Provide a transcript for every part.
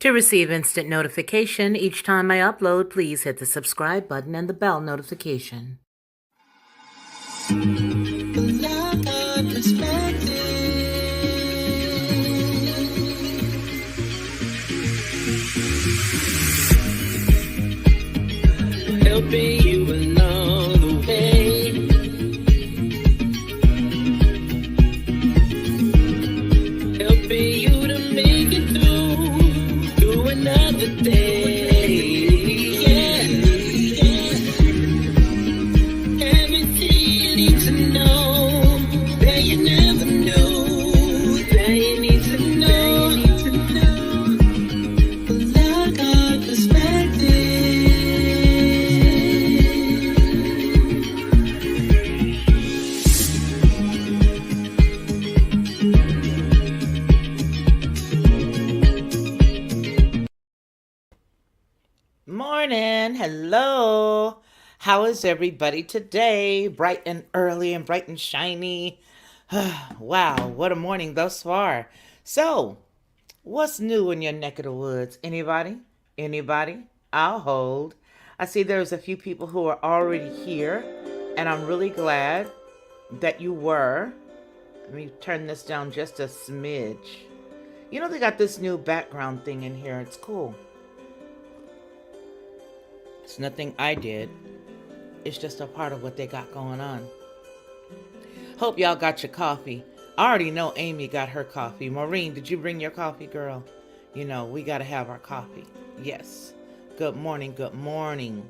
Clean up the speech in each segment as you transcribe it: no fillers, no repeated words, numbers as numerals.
To receive instant notification each time I upload, please hit the subscribe button and the bell notification. Helping you along the way. Helping you to make it through another day. Yeah, yeah. Everything you need to know that you never knew, that you need to know. Well, I got perspective. Morning, hello. How is everybody today? Bright and early and bright and shiny. Wow, what a morning thus far. So, what's new in your neck of the woods? Anybody? Anybody? I'll hold. I see there's a few people who are already here, and I'm really glad that you were. Let me turn this down just a smidge. You know, they got this new background thing in here. It's cool. It's nothing I did. It's just a part of what they got going on. Hope y'all got your coffee. I already know Amy got her coffee. Maureen, did you bring your coffee, girl? You know, we got to have our coffee. Yes. Good morning, good morning.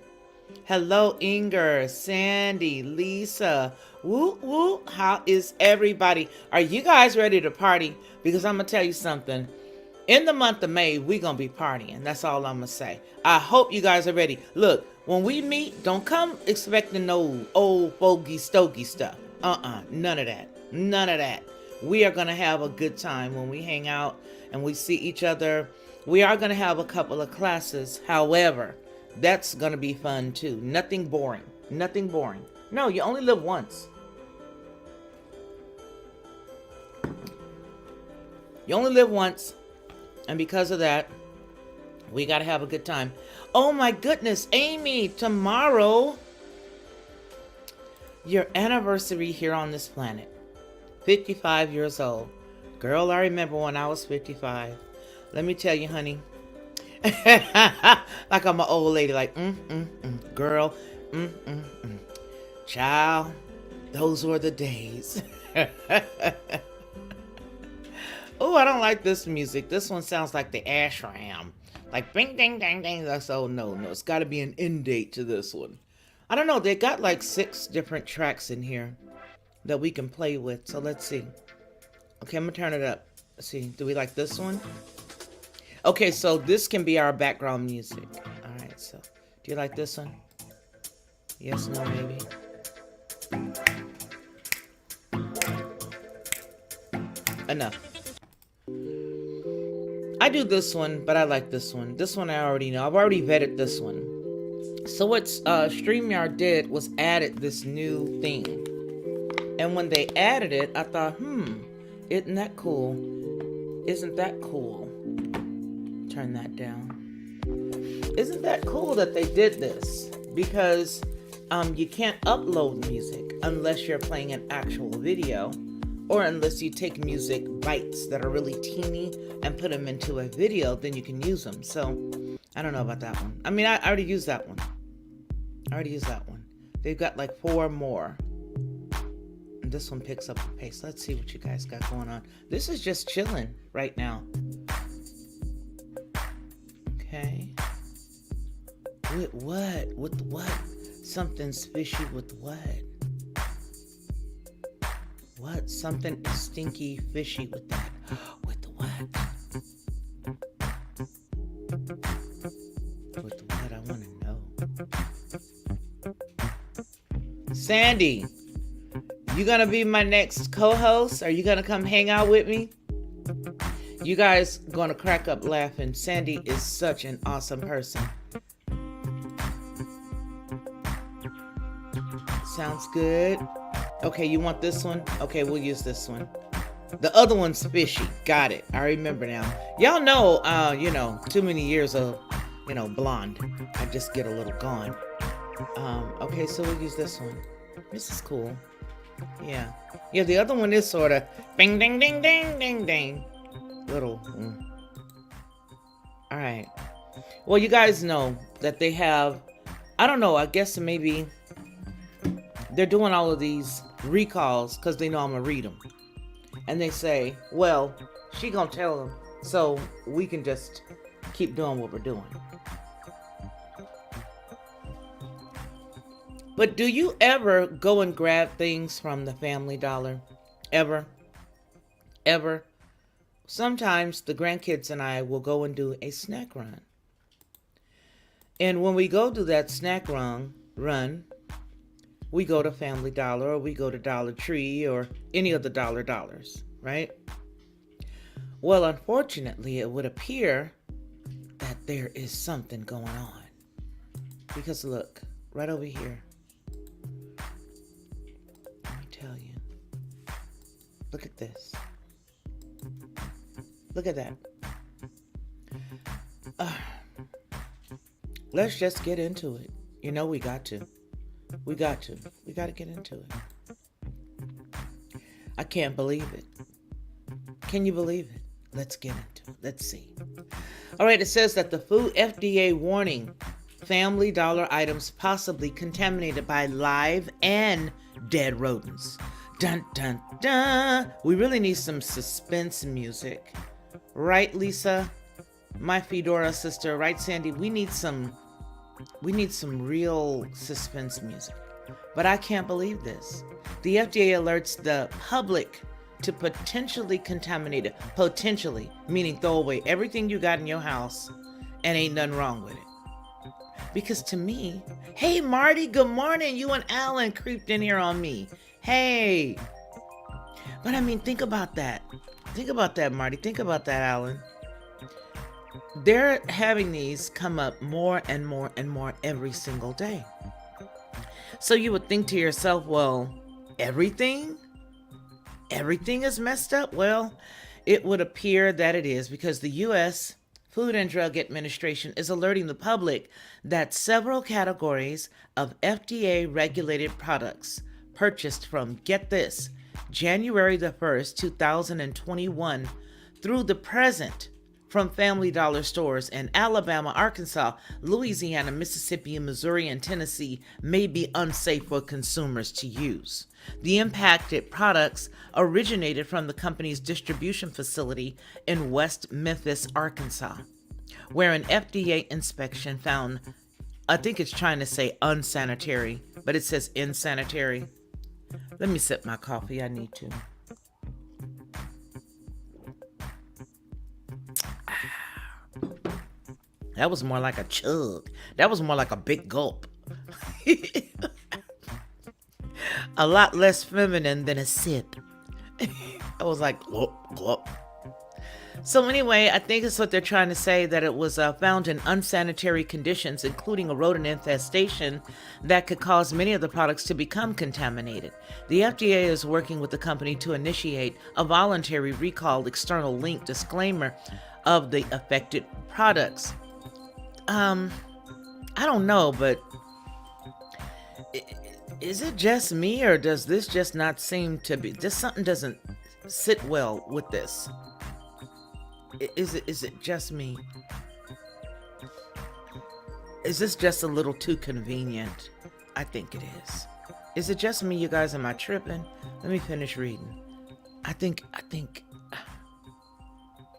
Hello, Inger, Sandy, Lisa. Woo, woo. How is everybody? Are you guys ready to party? Because I'm going to tell you something. In the month of May, we're going to be partying. That's all I'm going to say. I hope you guys are ready. Look, when we meet, don't come expecting no old fogey stogie stuff. None of that. None of that. We are going to have a good time when we hang out and we see each other. We are going to have a couple of classes. However, that's going to be fun too. Nothing boring. Nothing boring. No, you only live once. You only live once. And because of that, we got to have a good time. Oh my goodness, Amy, tomorrow, your anniversary here on this planet. 55 years old. Girl, I remember when I was 55. Let me tell you, honey. Like I'm an old lady, like, girl, child, those were the days. Oh, I don't like this music. This one sounds like the ashram. Like bing, ding, dang, dang. That's, oh, no. It's got to be an end date to this one. I don't know. They got like 6 different tracks in here that we can play with. So let's see. Okay, I'm going to turn it up. Let's see. Do we like this one? Okay, so this can be our background music. All right, so do you like this one? Yes, no, maybe. Enough. I do this one, but I like this one. This one I already know. I've already vetted this one. So what StreamYard did was added this new thing. And when they added it, I thought, isn't that cool? Isn't that cool? Turn that down. Isn't that cool that they did this? Because you can't upload music unless you're playing an actual video. Or unless you take music bites that are really teeny and put them into a video, then you can use them. So, I don't know about that one. I mean, I already used that one. They've got like 4 more. And this one picks up the pace. Let's see what you guys got going on. This is just chilling right now. Okay. With what? With what? Something's fishy with what? What? Something is stinky, fishy with that. With the what? With the what? I want to know. Sandy, you gonna be my next co-host? Are you gonna come hang out with me? You guys gonna crack up laughing. Sandy is such an awesome person. Sounds good. Okay, you want this one? Okay, we'll use this one. The other one's fishy. Got it. I remember now. Y'all know, too many years of, blonde. I just get a little gone. Okay, so we'll use this one. This is cool. Yeah. Yeah, the other one is sort of bing, ding, ding, ding, ding, ding. Little. All right. Well, you guys know that they have, I don't know, I guess maybe they're doing all of these recalls because they know I'm going to read them. And they say, well, she going to tell them, so we can just keep doing what we're doing. But do you ever go and grab things from the Family Dollar? Ever? Ever? Sometimes the grandkids and I will go and do a snack run. And when we go do that snack run, we go to Family Dollar or we go to Dollar Tree or any of the dollars, right? Well, unfortunately, it would appear that there is something going on. Because look, right over here. Let me tell you. Look at this. Look at that. Let's just get into it. You know we got to. We got to get into it. I can't believe it. Can you believe it? Let's get into it. Let's see. All right, it says that the food FDA warning Family Dollar items possibly contaminated by live and dead rodents. Dun, dun, dun. We really need some suspense music. Right, Lisa? My Fedora sister, right, Sandy? We need some real suspense music. But I can't believe this. The FDA alerts the public to potentially contaminated, potentially, meaning throw away everything you got in your house and ain't nothing wrong with it. Because to me, hey Marty, good morning. You and Alan creeped in here on me. Hey. But I mean, think about that. Think about that, Marty. Think about that, Alan. They're having these come up more and more and more every single day. So you would think to yourself, well, everything is messed up? Well, it would appear that it is because the U.S. Food and Drug Administration is alerting the public that several categories of FDA-regulated products purchased from, get this, January the 1st, 2021 through the present from Family Dollar stores in Alabama, Arkansas, Louisiana, Mississippi, Missouri, and Tennessee may be unsafe for consumers to use. The impacted products originated from the company's distribution facility in West Memphis, Arkansas, where an FDA inspection found, I think it's trying to say unsanitary, but it says insanitary. Let me sip my coffee, I need to. That was more like a chug. That was more like a big gulp. A lot less feminine than a sip. I was like, gulp, gulp. So anyway, I think it's what they're trying to say, that it was found in unsanitary conditions, including a rodent infestation that could cause many of the products to become contaminated. The FDA is working with the company to initiate a voluntary recall external link disclaimer of the affected products. I don't know, but is it just me, or does this just not seem to be, just something doesn't sit well with this? Is it just me? Is this just a little too convenient? I think it is. Is it just me, you guys? Am I tripping? Let me finish reading. I think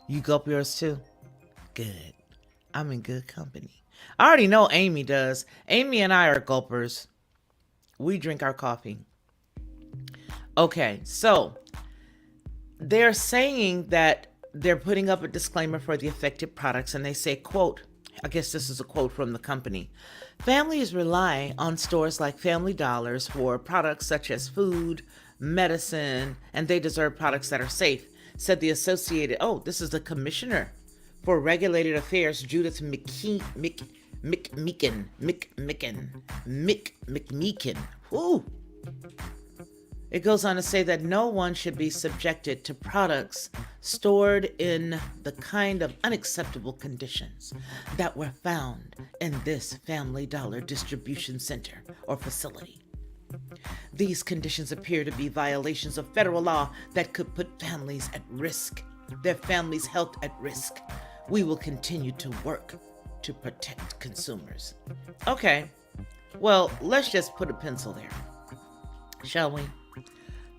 you gulp yours too? Good. I'm in good company. I already know Amy does. Amy and I are gulpers. We drink our coffee. Okay, so they're saying that they're putting up a disclaimer for the affected products, and they say, quote, I guess this is a quote from the company, families rely on stores like Family Dollars for products such as food, medicine, and they deserve products that are safe, said the Associated, this is the Commissioner for Regulated Affairs, Judith McMeekin. Woo! It goes on to say that no one should be subjected to products stored in the kind of unacceptable conditions that were found in this Family Dollar distribution center or facility. These conditions appear to be violations of federal law that could put families at risk, their families' health at risk. We will continue to work to protect consumers. Okay, well, let's just put a pencil there, shall we?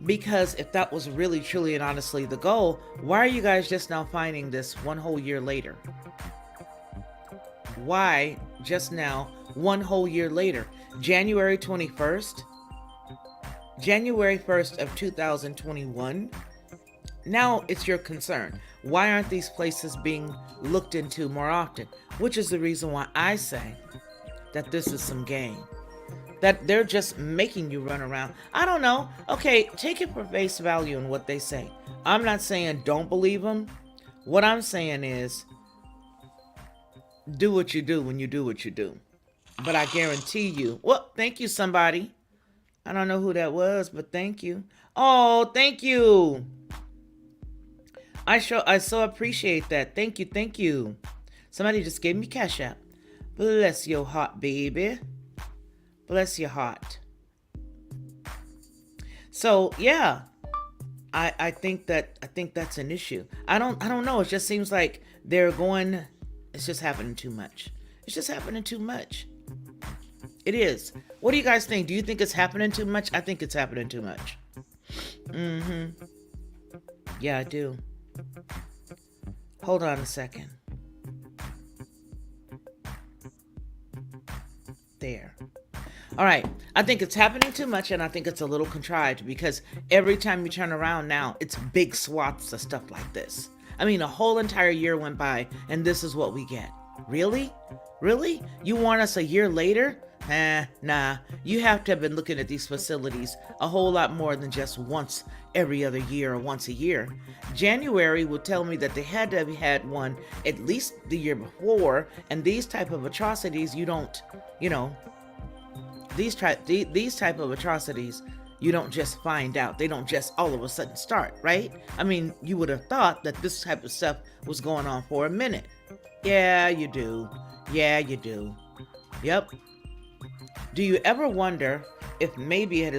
Because if that was really, truly, and honestly the goal, why are you guys just now finding this one whole year later? Why just now, one whole year later? January 21st? January 1st of 2021? Now it's your concern. Why aren't these places being looked into more often? Which is the reason why I say that this is some game. That they're just making you run around. I don't know. Okay, take it for face value in what they say. I'm not saying don't believe them. What I'm saying is do what you do when you do what you do. But I guarantee you, well, thank you, somebody. I don't know who that was, but thank you. Oh, thank you. I so appreciate that. Thank you, thank you. Somebody just gave me Cash App. Bless your heart, baby. Bless your heart. So yeah, I think that's an issue. I don't know. It just seems like they're going. It's just happening too much. It's just happening too much. It is. What do you guys think? Do you think it's happening too much? I think it's happening too much. Yeah, I do. Hold on a second. There. All right. I think it's happening too much, and I think it's a little contrived because every time you turn around now, it's big swaths of stuff like this. I mean, a whole entire year went by, and this is what we get. Really? Really? You want us a year later? Nah. You have to have been looking at these facilities a whole lot more than just once every other year or once a year. January would tell me that they had to have had one at least the year before, and these type of atrocities you don't, these type of atrocities you don't just find out. They don't just all of a sudden start, right? I mean, you would have thought that this type of stuff was going on for a minute. Yeah, you do. Yeah, you do. Yep. Do you ever wonder if maybe it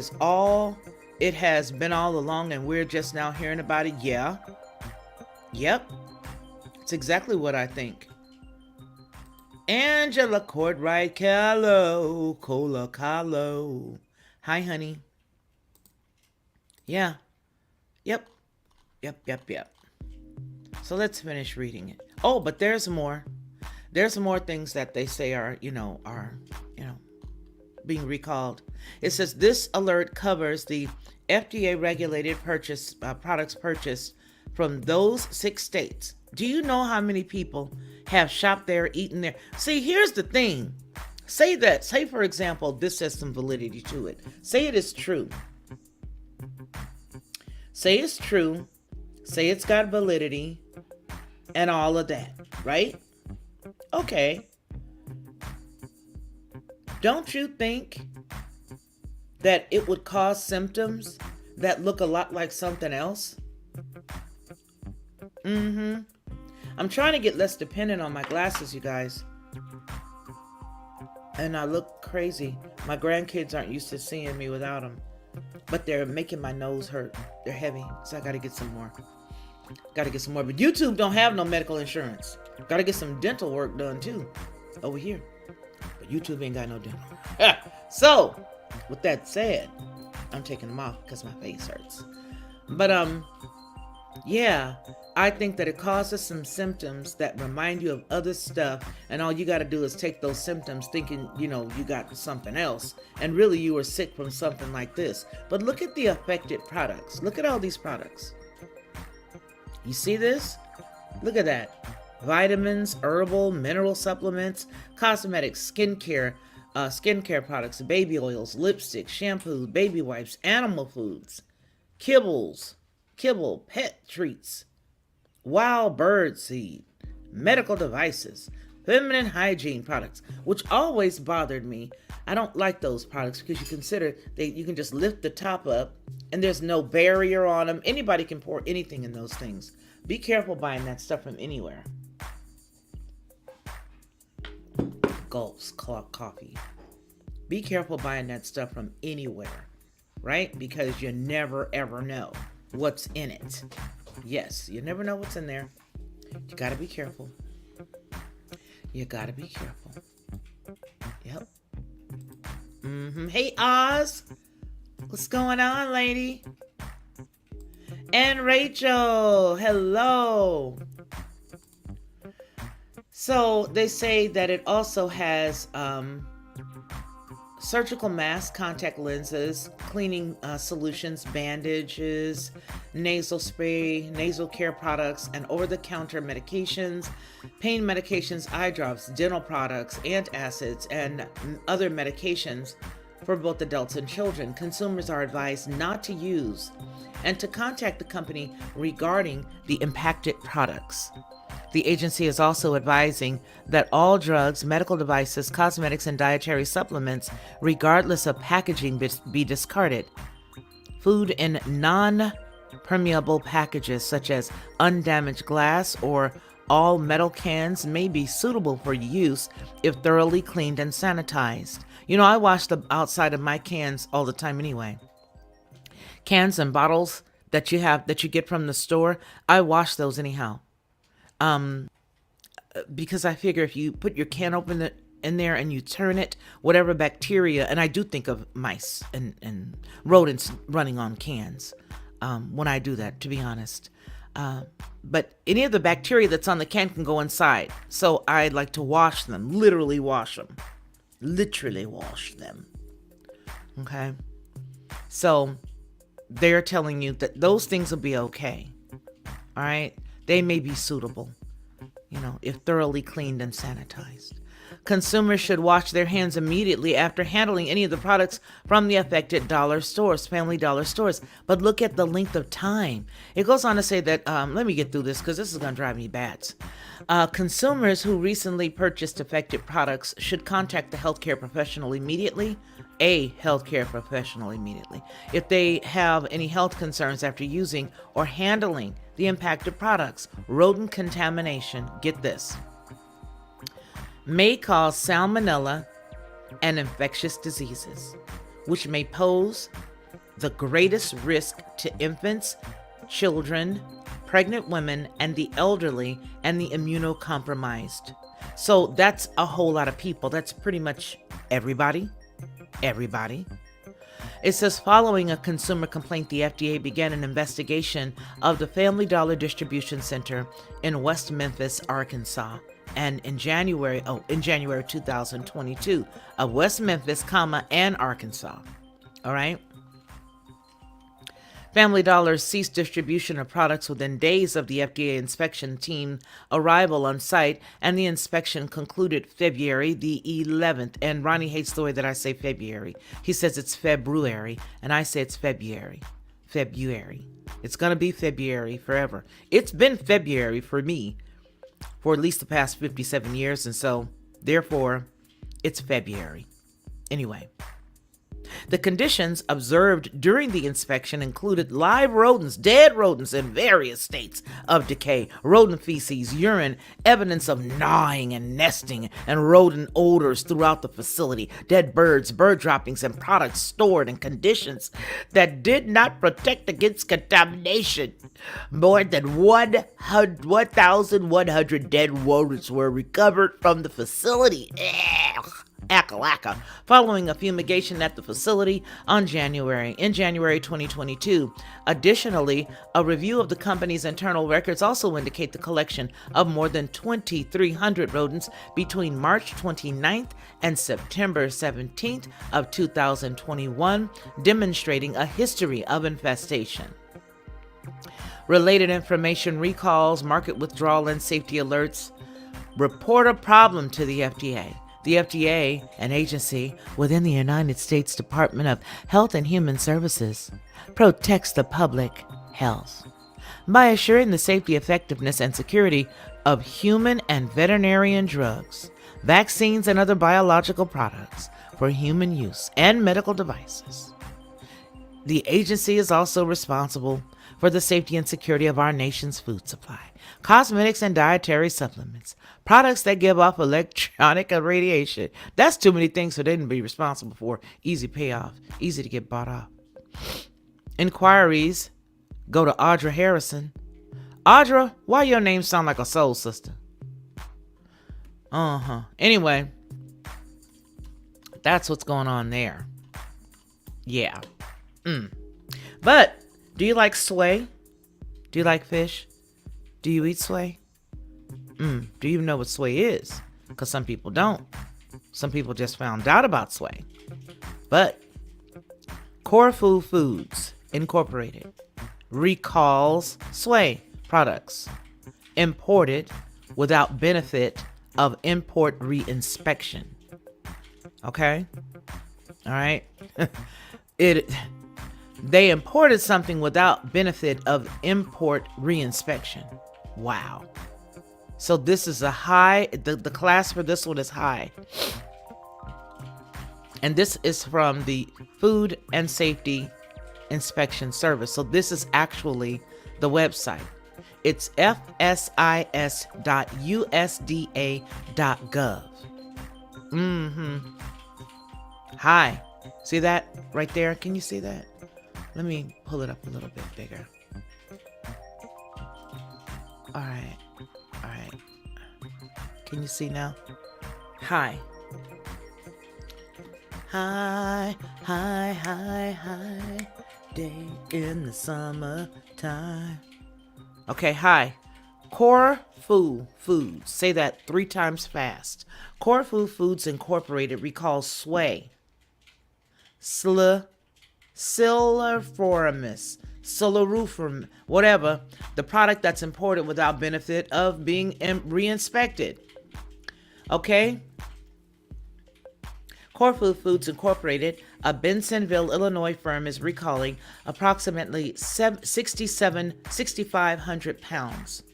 has been all along and we're just now hearing about it? Yeah. Yep. It's exactly what I think. Angela Courtright Callow, Cola Callow. Hi, honey. Yeah. Yep. So let's finish reading it. Oh, but there's more. There's more things that they say are being recalled. It says this alert covers the FDA regulated products purchased from those 6 states. Do you know how many people have shopped there, eaten there? See, here's the thing. Say for example, this has some validity to it. Say it is true. Say it's true. Say it's got validity and all of that, right? Okay. Don't you think that it would cause symptoms that look a lot like something else? I'm trying to get less dependent on my glasses, you guys. And I look crazy. My grandkids aren't used to seeing me without them. But they're making my nose hurt. They're heavy. So I gotta get some more. But YouTube don't have no medical insurance. Gotta get some dental work done too. Over here. But YouTube ain't got no dental. So, with that said, I'm taking them off because my face hurts. But yeah, I think that it causes some symptoms that remind you of other stuff, and all you got to do is take those symptoms thinking, you got something else, and really you were sick from something like this. But look at the affected products. Look at all these products. You see this? Look at that. Vitamins, herbal, mineral supplements, cosmetics, skincare products, baby oils, lipstick, shampoo, baby wipes, animal foods, kibble, pet treats, wild bird seed, medical devices, feminine hygiene products, which always bothered me. I don't like those products because you consider you can just lift the top up and there's no barrier on them. Anybody can pour anything in those things. Be careful buying that stuff from anywhere. Gulps coffee. Be careful buying that stuff from anywhere, right? Because you never ever know what's in it. Yes, you never know what's in there. You gotta be careful. You gotta be careful. Yep. Hey, Oz. What's going on, lady? And Rachel. Hello. So they say that it also has surgical masks, contact lenses, cleaning solutions, bandages, nasal spray, nasal care products, and over-the-counter medications, pain medications, eye drops, dental products, antacids, and other medications for both adults and children. Consumers are advised not to use and to contact the company regarding the impacted products. The agency is also advising that all drugs, medical devices, cosmetics, and dietary supplements, regardless of packaging, be discarded. Food in non-permeable packages, such as undamaged glass or all metal cans, may be suitable for use if thoroughly cleaned and sanitized. You know, I wash the outside of my cans all the time anyway. Cans and bottles that you get from the store, I wash those anyhow. Because I figure if you put your can open in there and you turn it, whatever bacteria, and I do think of mice and rodents running on cans when I do that, to be honest. But any of the bacteria that's on the can can go inside. So I like to wash them, literally wash them. Literally wash them. Okay? So they're telling you that those things will be okay. All right? They may be suitable, if thoroughly cleaned and sanitized. Consumers should wash their hands immediately after handling any of the products from the affected dollar stores, family dollar stores. But look at the length of time. It goes on to say that, let me get through this because this is going to drive me bats. Consumers who recently purchased affected products should contact the healthcare professional immediately, if they have any health concerns after using or handling the impacted products. Rodent contamination, get this, may cause salmonella and infectious diseases, which may pose the greatest risk to infants, children, pregnant women, and the elderly and the immunocompromised. So that's a whole lot of people. That's pretty much everybody. It says, following a consumer complaint, the FDA began an investigation of the Family Dollar Distribution Center in West Memphis, Arkansas. And in January 2022, of West Memphis, and Arkansas. All right. Family Dollar ceased distribution of products within days of the FDA inspection team arrival on site, and the inspection concluded February the 11th. And Ronnie hates the way that I say February. He says it's February, and I say it's February. It's going to be February forever. It's been February for me for at least the past 57 years, and so, therefore, it's February. Anyway. The conditions observed during the inspection included live rodents, dead rodents in various states of decay, rodent feces, urine, evidence of gnawing and nesting, and rodent odors throughout the facility, dead birds, bird droppings, and products stored in conditions that did not protect against contamination. More than 1,100 dead rodents were recovered from the facility. Akalaka, following a fumigation at the facility in January 2022. Additionally, a review of the company's internal records also indicate the collection of more than 2,300 rodents between March 29th and September 17th of 2021, demonstrating a history of infestation. Related information, recalls, market withdrawal, and safety alerts report a problem to the FDA. The FDA, an agency within the United States Department of Health and Human Services, protects the public health by assuring the safety, effectiveness, and security of human and veterinarian drugs, vaccines, and other biological products for human use and medical devices. The agency is also responsible for the safety and security of our nation's food supply, cosmetics and dietary supplements, products that give off electronic radiation. That's too many things for them to be responsible for. Easy payoff, easy to get bought off. Inquiries go to Audra Harrison. Audra, why your name sound like a soul sister? Anyway, that's what's going on there. Yeah. But do you like sway? Do you like fish? Do you eat sway? Do you even know what sway is? Because some people don't. Some people just found out about sway. But Corfu Foods Incorporated recalls sway products imported without benefit of import reinspection. Okay? All right? They imported something without benefit of import reinspection. Wow. So this is a high, the class for this one is high. And this is from the Food and Safety Inspection Service. So this is actually the website. It's fsis.usda.gov. Hi. See that right there? Can you see that? Let me pull it up a little bit bigger. All right. Can you see now? Hi. Day in the summertime. Okay, hi. Corfu Foods. Say that 3 times fast. Corfu Foods Incorporated recalls sway, siluriformis, whatever, the product that's imported without benefit of being reinspected. Okay? Corfu Foods Incorporated, a Bensonville, Illinois firm, is recalling approximately 6,500 pounds,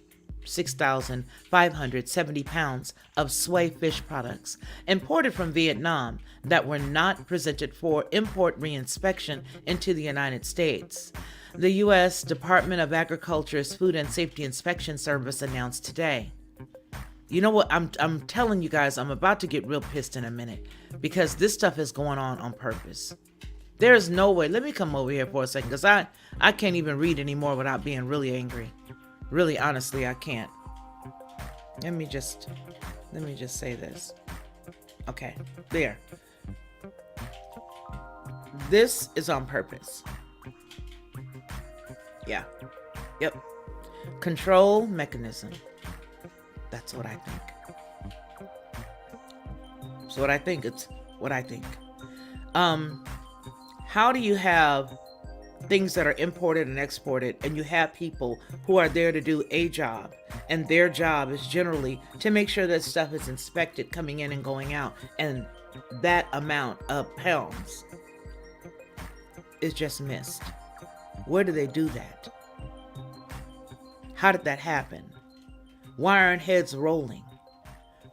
6,570 pounds of sway fish products imported from Vietnam that were not presented for import reinspection into the United States. The U.S. Department of Agriculture's Food and Safety Inspection Service announced today. You know what? I'm telling you guys, I'm about to get real pissed in a minute because this stuff is going on purpose. There is no way. Let me come over here for a second because I can't even read anymore without being really angry. Really, honestly, I can't. Let me just say this. Okay, there. This is on purpose. Yeah. Yep. Control mechanism. That's what I think. So what I think, it's what I think. How do you have things that are imported and exported, and you have people who are there to do a job, and their job is generally to make sure that stuff is inspected coming in and going out, and that amount of pounds is just missed? Where do they do that? How did that happen? Why aren't heads rolling?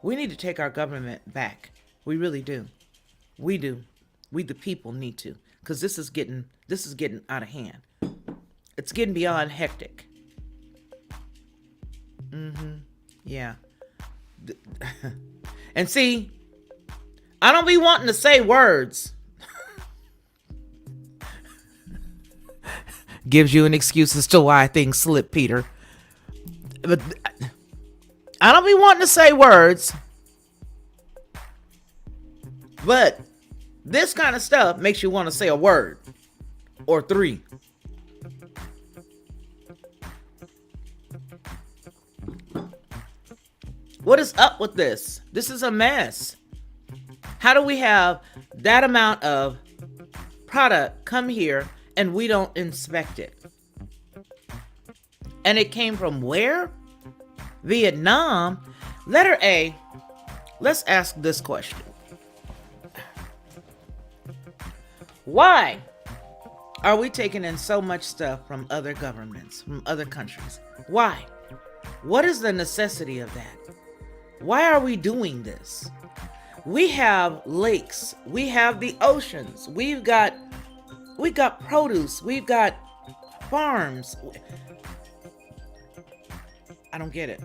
We need to take our government back. We really do. We do. We the people need to, because this is getting out of hand. It's getting beyond hectic. Yeah. And see, I don't be wanting to say words. Gives you an excuse as to why things slip, Peter. But I don't be wanting to say words. But this kind of stuff makes you want to say a word or 3. What is up with this? This is a mess. How do we have that amount of product come here and we don't inspect it? And it came from where? Vietnam. Letter A. Let's ask this question. Why are we taking in so much stuff from other governments, from other countries? Why? What is the necessity of that? Why are we doing this? We have lakes, we have the oceans, we got produce, we've got farms. I don't get it.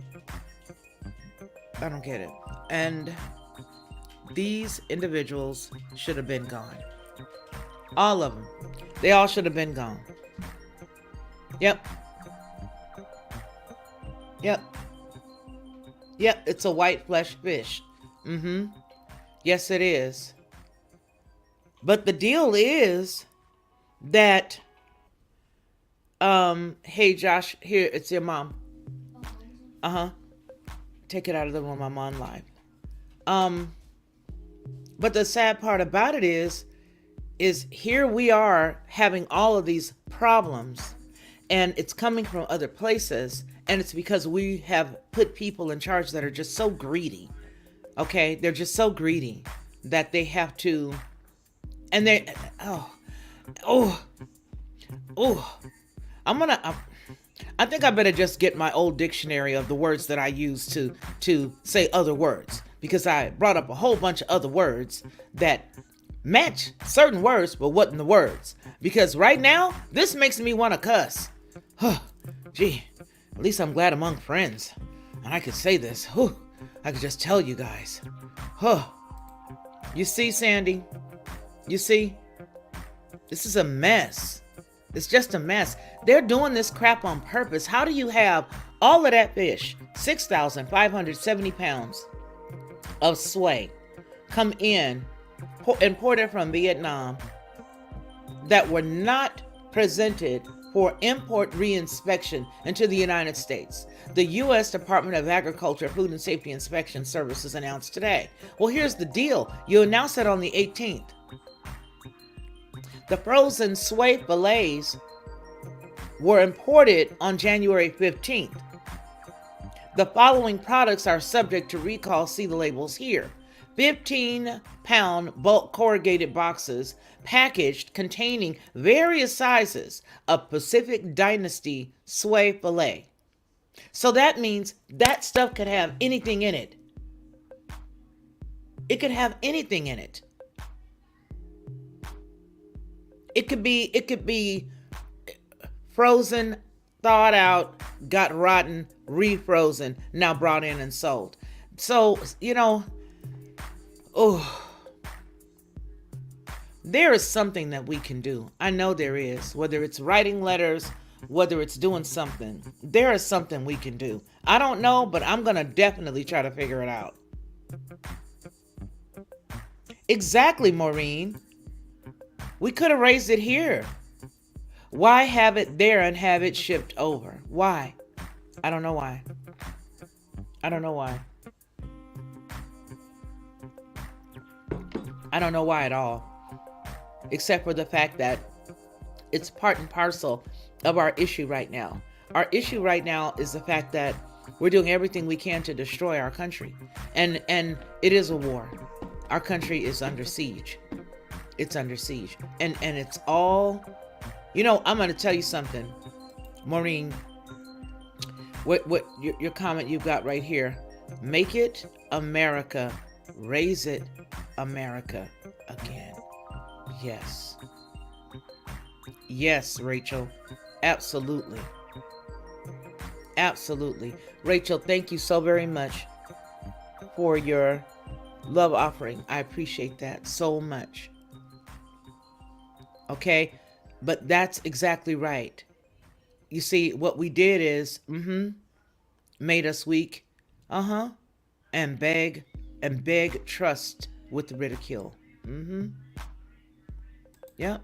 I don't get it. And these individuals should have been gone. All of them. They all should have been gone. Yep. Yep. Yep, it's a white flesh fish. Mm-hmm. Yes, it is. But the deal is that, hey Josh, here, it's your mom. Uh-huh. Take it out of the room, I'm on live. But the sad part about it is here we are having all of these problems, and it's coming from other places, and it's because we have put people in charge that are just so greedy. Okay, they're just so greedy that they have to, and they, I think I better just get my old dictionary of the words that I use to say other words, because I brought up a whole bunch of other words that match certain words but wasn't the words. Because right now, this makes me want to cuss. Gee, at least I'm glad among friends, and I could say this. I could just tell you guys. You see, Sandy? You see? This is a mess. It's just a mess. They're doing this crap on purpose. How do you have all of that fish, 6,570 pounds of sway, come in, imported from Vietnam, that were not presented for import reinspection into the United States? The U.S. Department of Agriculture Food and Safety Inspection Services announced today. Well, here's the deal. You announced it on the 18th. The frozen sway fillets were imported on January 15th. The following products are subject to recall. See the labels here. 15-pound bulk corrugated boxes packaged containing various sizes of Pacific Dynasty sway fillet. So that means that stuff could have anything in it. It could have anything in it. It could be frozen, thawed out, got rotten, refrozen, now brought in and sold. So, there is something that we can do. I know there is. Whether it's writing letters, whether it's doing something, there is something we can do. I don't know, but I'm going to definitely try to figure it out. Exactly, Maureen. We could have raised it here. Why have it there and have it shipped over? Why? I don't know why. I don't know why. I don't know why at all. Except for the fact that it's part and parcel of our issue right now. Our issue right now is the fact that we're doing everything we can to destroy our country. And it is a war. Our country is under siege. It's under siege. And it's all, I'm going to tell you something, Maureen, what your comment you've got right here. Make it America. Raise it America again. Yes. Yes, Rachel. Absolutely. Absolutely. Rachel, thank you so very much for your love offering. I appreciate that so much. Okay, but that's exactly right. You see, what we did is, made us weak, and beg trust with the ridicule. Yep.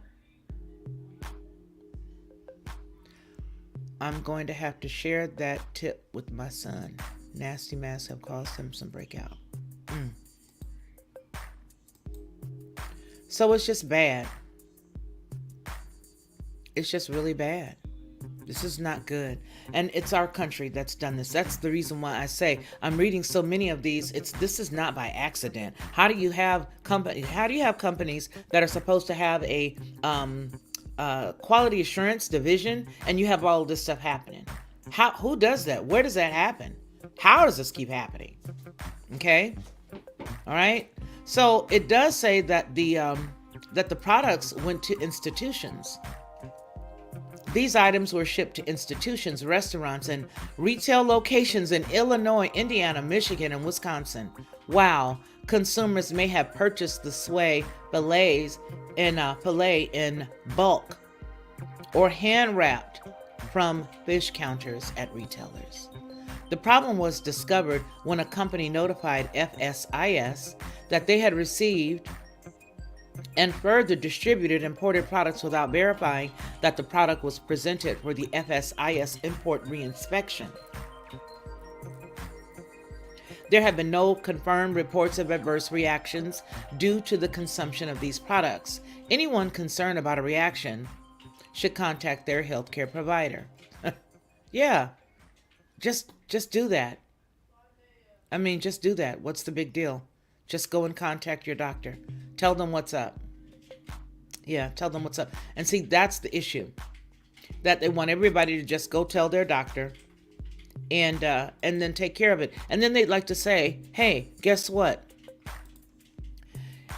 I'm going to have to share that tip with my son. Nasty masks have caused him some breakout. So it's just bad. It's just really bad. This is not good. And it's our country that's done this. That's the reason why I say I'm reading so many of these. This is not by accident. How do you have companies that are supposed to have a quality assurance division, and you have all of this stuff happening? Who does that? Where does that happen? How does this keep happening? Okay. All right. So it does say that the products went to institutions. These items were shipped to institutions, restaurants, and retail locations in Illinois, Indiana, Michigan, and Wisconsin. Wow, consumers may have purchased the fillets in bulk or hand wrapped from fish counters at retailers. The problem was discovered when a company notified FSIS that they had received and further distributed imported products without verifying that the product was presented for the FSIS import reinspection. There have been no confirmed reports of adverse reactions due to the consumption of these products. Anyone concerned about a reaction should contact their healthcare provider. Yeah, just do that. I mean, just do that. What's the big deal? Just go and contact your doctor. Tell them what's up. Yeah, tell them what's up. And see, that's the issue. That they want everybody to just go tell their doctor and then take care of it. And then they'd like to say, hey, guess what?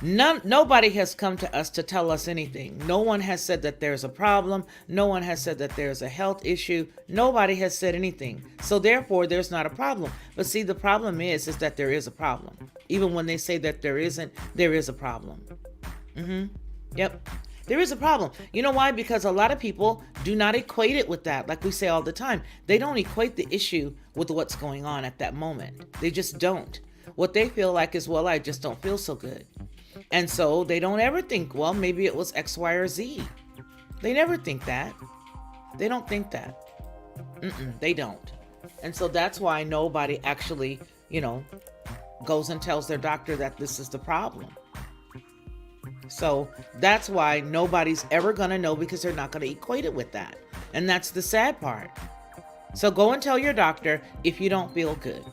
Nobody has come to us to tell us anything. No one has said that there's a problem. No one has said that there's a health issue. Nobody has said anything. So therefore, there's not a problem. But see, the problem is that there is a problem. Even when they say that there isn't, there is a problem. Yep. There is a problem. You know why? Because a lot of people do not equate it with that. Like we say all the time, they don't equate the issue with what's going on at that moment. They just don't. What they feel like is, well, I just don't feel so good. And so they don't ever think, well, maybe it was X, Y, or Z. They never think that. They don't think that. They don't. And so that's why nobody actually, goes and tells their doctor that this is the problem. So that's why nobody's ever going to know, because they're not going to equate it with that. And that's the sad part. So go and tell your doctor if you don't feel good.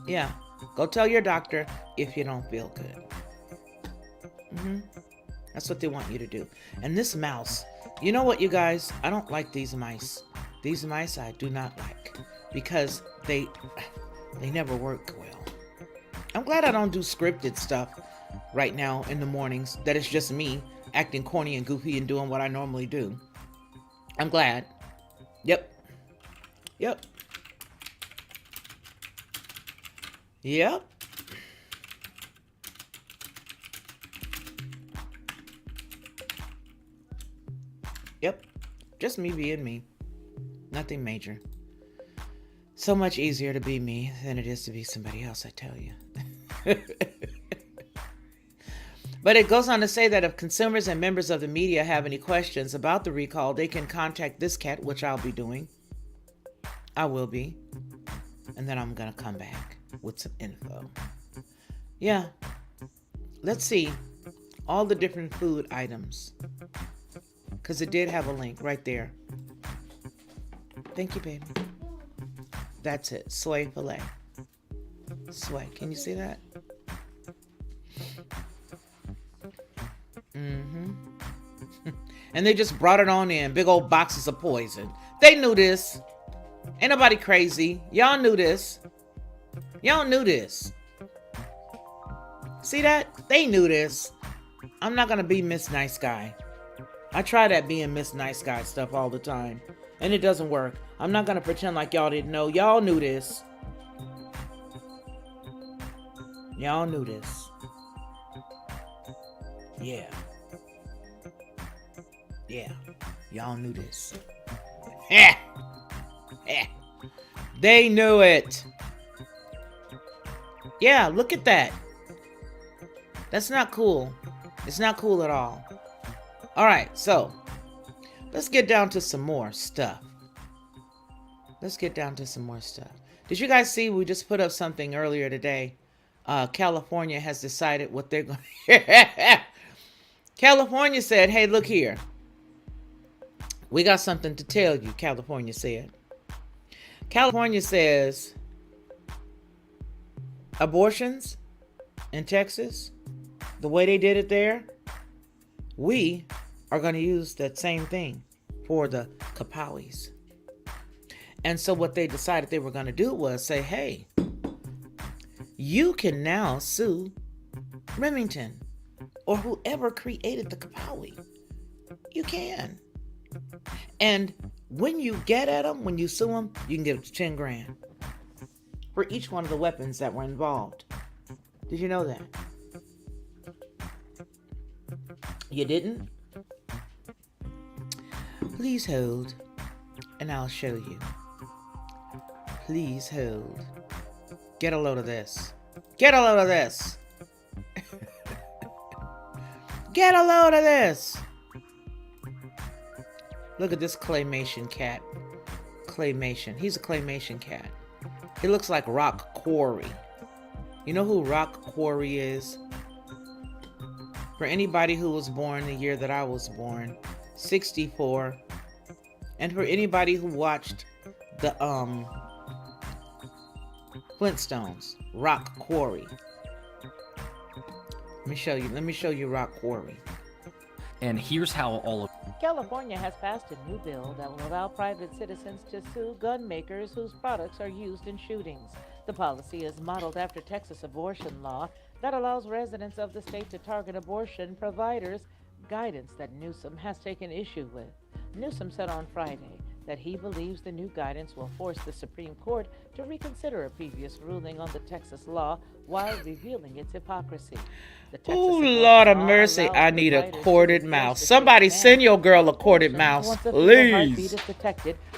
Yeah. Go tell your doctor if you don't feel good. That's what they want you to do. And this mouse, you know what, you guys? I don't like these mice. These mice I do not like, because they never work well. I'm glad I don't do scripted stuff right now in the mornings. That it's just me acting corny and goofy and doing what I normally do. I'm glad. Yep. Yep. Just me being me. Nothing major. So much easier to be me than it is to be somebody else, I tell you. But it goes on to say that if consumers and members of the media have any questions about the recall, they can contact this cat, which I'll be doing. I will be. And then I'm going to come back with some info. Yeah. Let's see all the different food items, because it did have a link right there. Thank you, baby. That's it. Soy fillet. Soy. Can you see that? And they just brought it on in. Big old boxes of poison. They knew this. Ain't nobody crazy. Y'all knew this. Y'all knew this. See that? They knew this. I'm not going to be Miss Nice Guy. I try that being Miss Nice Guy stuff all the time, and it doesn't work. I'm not going to pretend like y'all didn't know. Y'all knew this. Y'all knew this. Yeah. Yeah. Y'all knew this. Yeah. Yeah. They knew it. Yeah, look at that. That's not cool. It's not cool at all. All right, so let's get down to some more stuff. Did you guys see we just put up something earlier today? California has decided what they're going to... California said, hey, look here. We got something to tell you, California said. California says abortions in Texas, the way they did it there, we are going to use that same thing for the Kapawis. And so what they decided they were going to do was say, hey, you can now sue Remington or whoever created the Kapowie. You can. And when you get at them, when you sue them, you can give 10 grand for each one of the weapons that were involved. Did you know that? You didn't? Please hold, and I'll show you. Please hold. Get a load of this. Get a load of this. Get a load of this. Look at this claymation cat. Claymation. He's a claymation cat. He looks like Rock Quarry. You know who Rock Quarry is? For anybody who was born the year that I was born, 64. And for anybody who watched the Flintstones, Rock Quarry. Let me show you Rock Quarry. And here's how all of California has passed a new bill that will allow private citizens to sue gun makers whose products are used in shootings. The policy is modeled after Texas abortion law that allows residents of the state to target abortion providers, guidance that Newsom has taken issue with. Newsom said on Friday that he believes the new guidance will force the Supreme Court to reconsider a previous ruling on the Texas law while revealing its hypocrisy. Oh, Lord of mercy, I need a corded mouse. Somebody send your girl a corded mouse, please.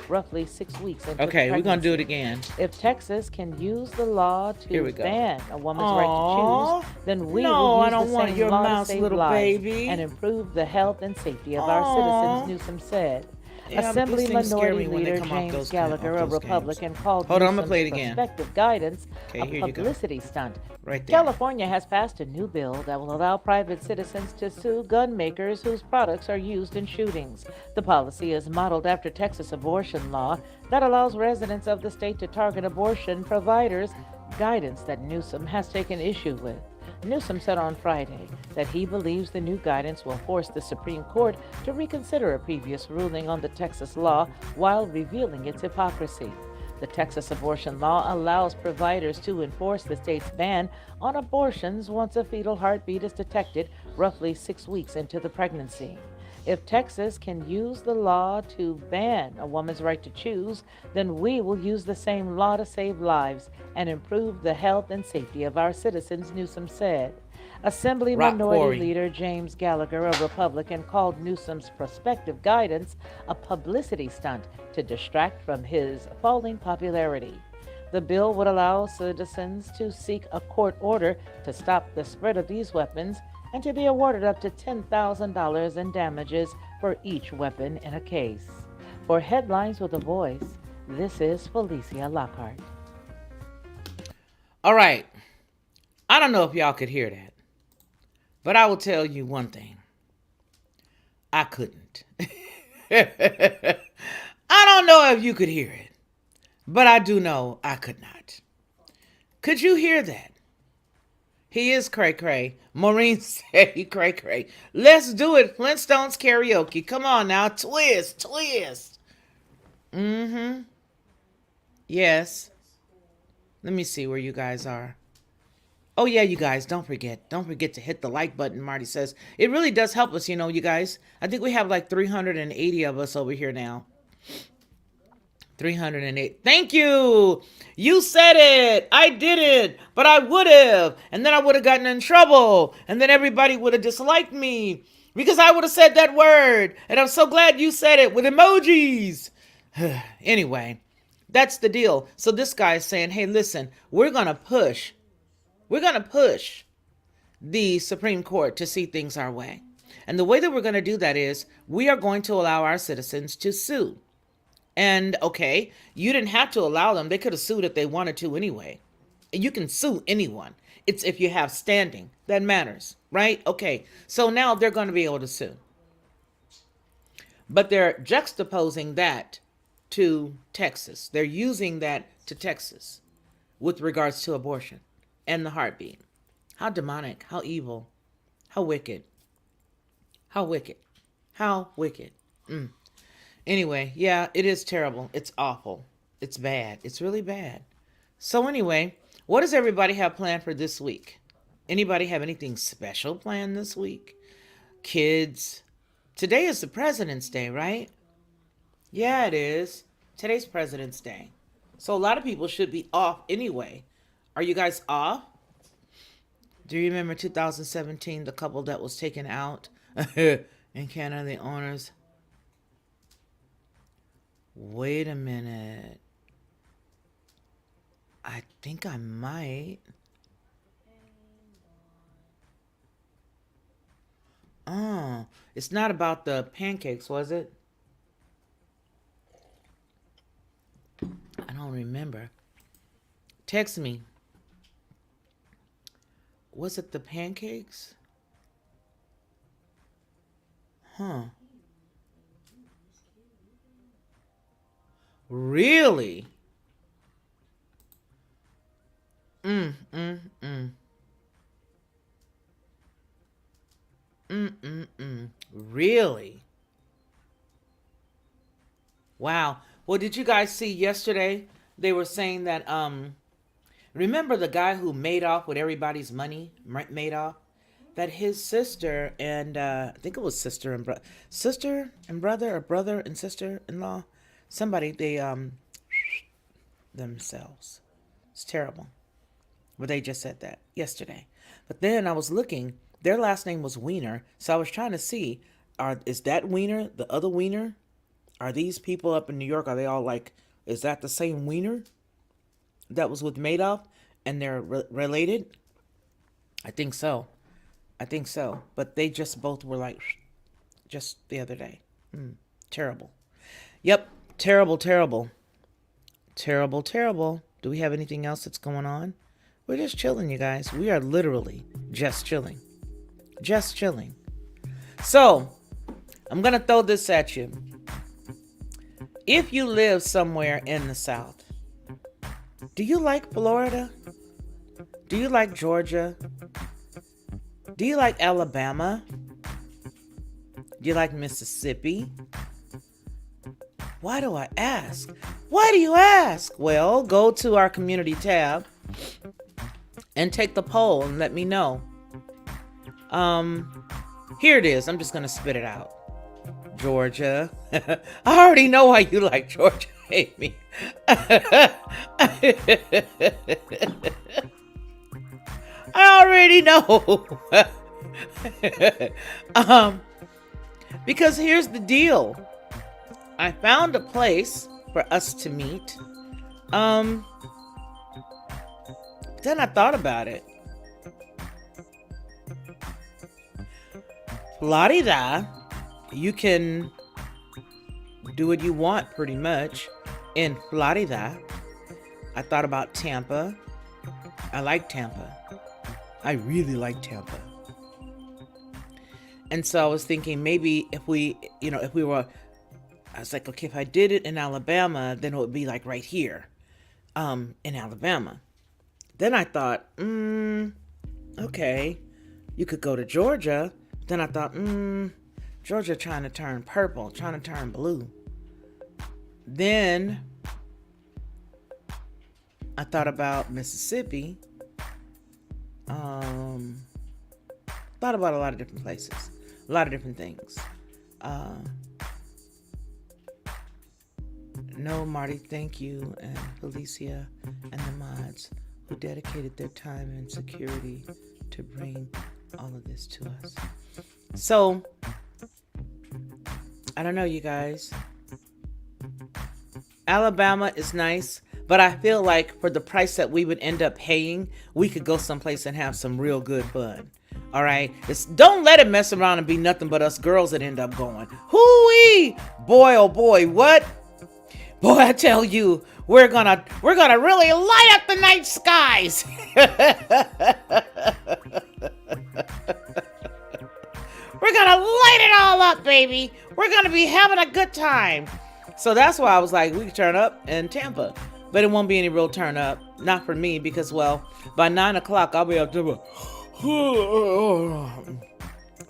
Roughly 6 weeks into okay, we're going to do it again. If Texas can use the law to ban a woman's Aww. right to choose, then we will use the same law to save lives and improve the health and safety of our citizens, Newsom said. Yeah, Assembly Minority Leader James Gallagher, a Republican, called Newsom's prospective guidance a publicity stunt. Right there. California has passed a new bill that will allow private citizens to sue gun makers whose products are used in shootings. The policy is modeled after Texas abortion law that allows residents of the state to target abortion providers, guidance that Newsom has taken issue with. Newsom said on Friday that he believes the new guidance will force the Supreme Court to reconsider a previous ruling on the Texas law while revealing its hypocrisy. The Texas abortion law allows providers to enforce the state's ban on abortions once a fetal heartbeat is detected roughly 6 weeks into the pregnancy. If Texas can use the law to ban a woman's right to choose, then we will use the same law to save lives and improve the health and safety of our citizens, Newsom said. Assembly Minority Leader James Gallagher, a Republican, called Newsom's prospective guidance a publicity stunt to distract from his falling popularity. The bill would allow citizens to seek a court order to stop the spread of these weapons and to be awarded up to $10,000 in damages for each weapon in a case. For Headlines with a Voice, this is Felicia Lockhart. All right. I don't know if y'all could hear that, but I will tell you one thing. I couldn't. I don't know if you could hear it, but I do know I could not. Could you hear that? He is cray-cray. Maureen said he cray-cray. Let's do it. Flintstones karaoke. Come on now. Twist. Yes. Let me see where you guys are. Oh, yeah, you guys. Don't forget. Don't forget to hit the like button, Marty says. It really does help us, you guys. I think we have like 380 of us over here now. 308. Thank you. You said it. I did it. But I would have. And then I would have gotten in trouble. And then everybody would have disliked me. Because I would have said that word. And I'm so glad you said it with emojis. Anyway, that's the deal. So this guy is saying, hey, listen, we're going to push the Supreme Court to see things our way. And the way that we're going to do that is we are going to allow our citizens to sue. And okay, you didn't have to allow them. They could have sued if they wanted to anyway. You can sue anyone. It's if you have standing that matters, right? Okay, so now they're going to be able to sue. But they're juxtaposing that to Texas. They're using that to Texas with regards to abortion and the heartbeat. How demonic, how evil, how wicked. How wicked. How wicked. Anyway, yeah, it is terrible. It's awful. It's bad. It's really bad. So anyway, what does everybody have planned for this week? Anybody have anything special planned this week? Kids, today is the President's Day, right? Yeah, it is. Today's President's Day. So a lot of people should be off anyway. Are you guys off? Do you remember 2017, the couple that was taken out in Canada, the owners? Wait a minute. I think I might. Oh, it's not about the pancakes, was it? I don't remember. Text me. Was it the pancakes? Huh. Really? Mm, mm, mm. Mm, mm, mm. Really? Wow. Well, did you guys see yesterday? They were saying that, remember the guy who made off with everybody's money? Made off? That his sister and, I think it was sister and brother, or brother and sister-in-law, somebody, they, themselves. It's terrible. But they just said that yesterday. But then I was looking, their last name was Wiener, so I was trying to see, is that Wiener the other Wiener? Are these people up in New York, are they all like, is that the same Wiener that was with Madoff and they're related? I think so. But they just both were like, just the other day. Terrible. Yep. Terrible. Terrible. Do we have anything else that's going on? We're just chilling, you guys. We are literally just chilling. So, I'm going to throw this at you. If you live somewhere in the South, do you like Florida? Do you like Georgia? Do you like Alabama? Do you like Mississippi? Why do I ask? Why do you ask? Well, go to our community tab and take the poll and let me know. Here it is. I'm just going to spit it out. Georgia. I already know why you like Georgia, Amy. I already know. Because here's the deal. I found a place for us to meet. Then I thought about it. Florida, you can do what you want pretty much in Florida. I thought about Tampa. I like Tampa. I really like Tampa. And so I was thinking maybe if we were, I was like, okay, if I did it in Alabama, then it would be like right here, in Alabama. Then I thought, okay, you could go to Georgia. Then I thought, Georgia trying to turn purple, trying to turn blue. Then I thought about Mississippi. Thought about a lot of different places, a lot of different things. No, Marty, thank you, and Felicia and the mods who dedicated their time and security to bring all of this to us. So, I don't know, you guys. Alabama is nice, but I feel like for the price that we would end up paying, we could go someplace and have some real good fun. All right, don't let it mess around and be nothing but us girls that end up going. Hoo-wee! Boy, oh boy, what? Boy, I tell you, we're gonna really light up the night skies. We're gonna light it all up, baby. We're gonna be having a good time. So that's why I was like, we could turn up in Tampa, but it won't be any real turn up. Not for me, because well, by 9 o'clock I'll be up to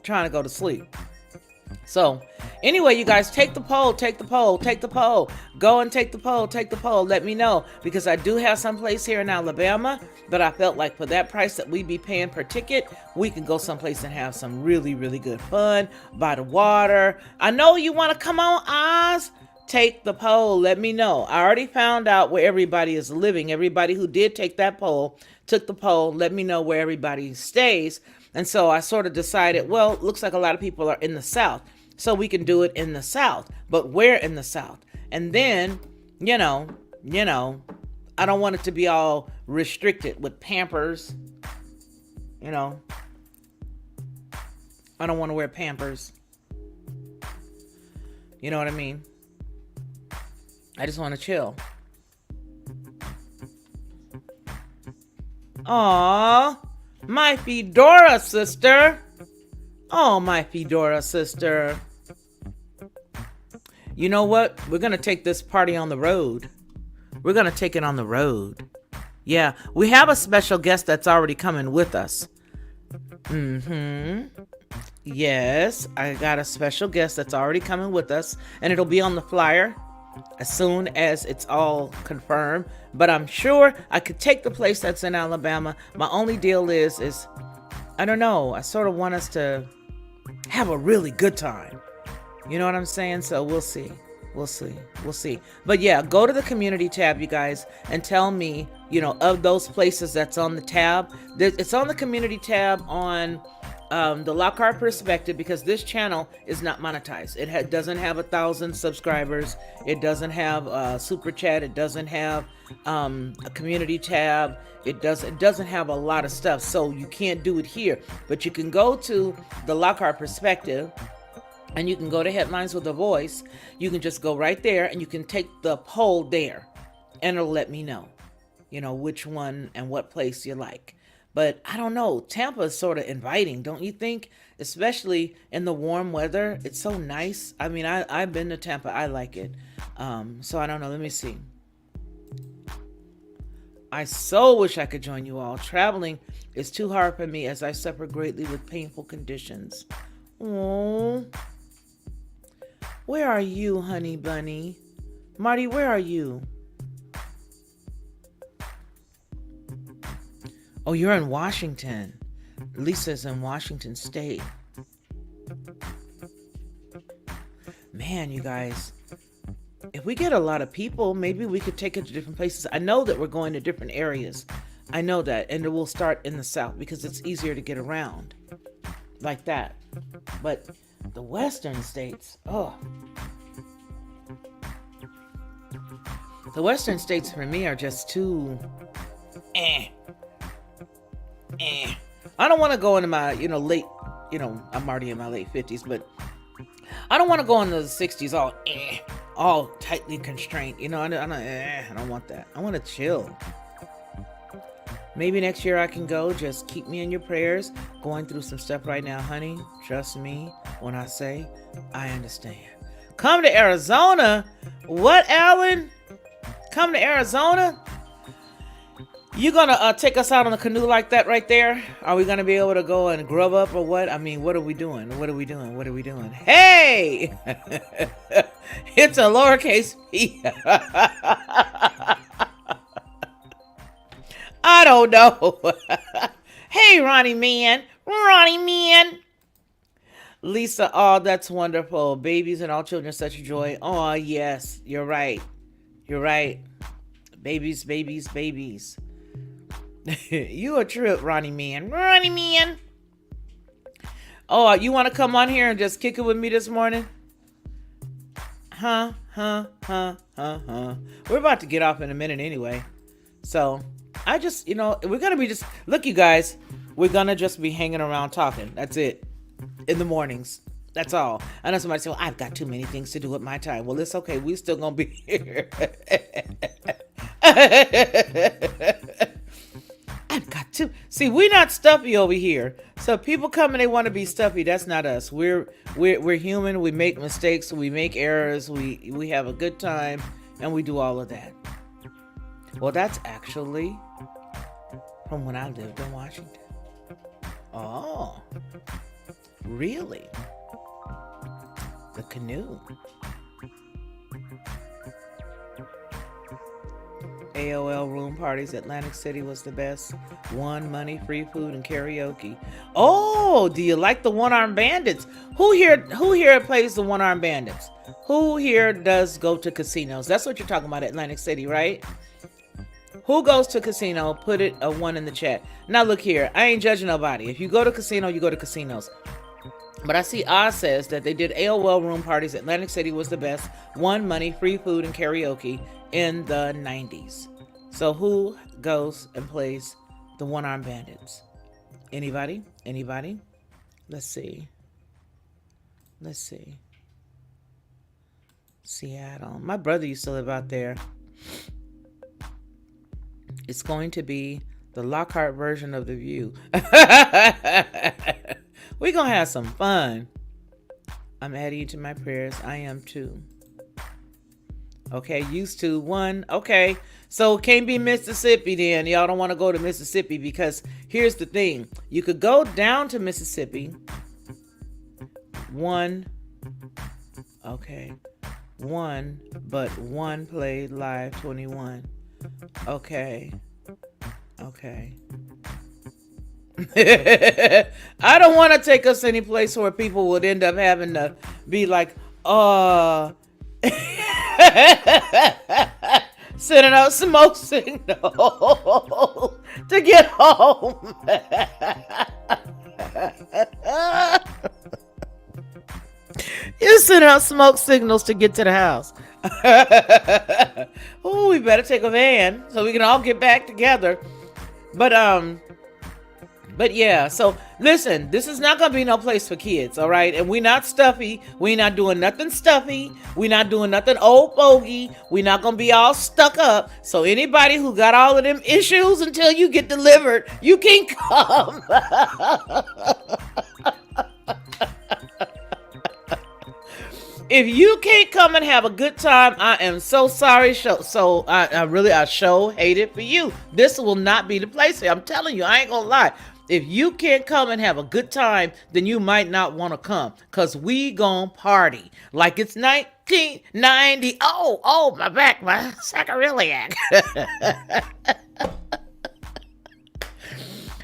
trying to go to sleep. So, anyway, you guys, take the poll, take the poll, take the poll. Go and take the poll, take the poll. Let me know, because I do have some place here in Alabama, but I felt like for that price that we be paying per ticket, we can go someplace and have some really, really good fun by the water. I know you want to come on, Oz. Take the poll. Let me know. I already found out where everybody is living. Everybody who did take that poll took the poll. Let me know where everybody stays. And so I sort of decided, well, it looks like a lot of people are in the South. So we can do it in the South. But where in the South? And then, you know, I don't want it to be all restricted with Pampers. You know, I don't want to wear Pampers. You know what I mean? I just want to chill. Aw, my Fedora sister. Oh, my Fedora sister. You know what? We're going to take this party on the road. We're going to take it on the road. Yeah, we have a special guest that's already coming with us. Yes, I got a special guest that's already coming with us, and it'll be on the flyer as soon as it's all confirmed. But I'm sure I could take the place that's in Alabama. My only deal is I don't know. I sort of want us to have a really good time. You know what I'm saying? So we'll see. We'll see. But yeah, go to the community tab, you guys, and tell me, you know, of those places that's on the tab. It's on the community tab on the Lockhart Perspective, because this channel is not monetized. It doesn't have 1,000 subscribers. It doesn't have super chat. It doesn't have a community tab. It doesn't have a lot of stuff, so you can't do it here. But you can go to the Lockhart Perspective, and you can go to Headlines with a Voice. You can just go right there, and you can take the poll there, and it'll let me know, you know, which one and what place you like. But I don't know, Tampa is sort of inviting, don't you think? Especially in the warm weather. It's so nice. I mean, I've been to Tampa. I like it. So I don't know. Let me see. I so wish I could join you all. Traveling is too hard for me as I suffer greatly with painful conditions. Oh, where are you, honey bunny? Marty, where are you? Oh, you're in Washington. Lisa's in Washington State. Man, you guys, if we get a lot of people, maybe we could take it to different places. I know that we're going to different areas. I know that. And we'll start in the South because it's easier to get around like that. But the Western states, oh. The Western states for me are just too I don't want to go into my, late, I'm already in my late 50s, but I don't want to go into the 60s all tightly constrained. I don't want that. I want to chill. Maybe next year I can go. Just keep me in your prayers. Going through some stuff right now, honey. Trust me when I say I understand. Come to Arizona? What, Alan? Come to Arizona? You gonna take us out on a canoe like that right there? Are we gonna be able to go and grub up or what? I mean, what are we doing? What are we doing? Hey! It's a lowercase p. I don't know. Hey, Ronnie man. Lisa, oh, that's wonderful. Babies and all children, such a joy. Oh, yes, you're right. Babies. You a trip, Ronnie man. Oh, you want to come on here and just kick it with me this morning? Huh. We're about to get off in a minute anyway. So, I just, we're going to be look, you guys, we're going to just be hanging around talking. That's it. In the mornings. That's all. I know somebody say, well, I've got too many things to do with my time. Well, it's okay. We still going to be here. I've got to see. We're not stuffy over here. So people come and they want to be stuffy. That's not us. We're human. We make mistakes. We make errors. We have a good time, and we do all of that. Well, that's actually from when I lived in Washington. Oh, really? The canoe. AOL room parties. Atlantic City was the best. One, money, free food, and karaoke. Oh, do you like the one-armed bandits? Who here plays the one-armed bandits? Who here does go to casinos? That's what you're talking about, Atlantic City, right? Who goes to casino? Put it a 1 in the chat. Now look here, I ain't judging nobody. If you go to casino, you go to casinos. But I see Oz says that they did AOL room parties. Atlantic City was the best. One, money, free food, and karaoke in the 90s. So who goes and plays the one-armed bandits? Anybody? Anybody? Let's see. Let's see. Seattle. My brother used to live out there. It's going to be the Lockhart version of The View. We're going to have some fun. I'm adding you to my prayers. I am too. Okay, used to 1. Okay, so can't be Mississippi then. Y'all don't want to go to Mississippi because here's the thing. You could go down to Mississippi. 1. Okay. 1, but 1 played live 21. Okay. Okay. I don't want to take us any place where people would end up having to be like, sending out smoke signals to get home. You send out smoke signals to get to the house. Oh, we better take a van so we can all get back together. But yeah, so listen, this is not gonna be no place for kids, all right? And we not stuffy. We not doing nothing stuffy. We not doing nothing old fogey. We not gonna be all stuck up. So anybody who got all of them issues until you get delivered, you can come. If you can't come and have a good time, I am so sorry. I sure hate it for you. This will not be the place here. I'm telling you, I ain't gonna lie. If you can't come and have a good time, then you might not want to come. Cause we gon' party like it's 1990. Oh, my back, my sacroiliac.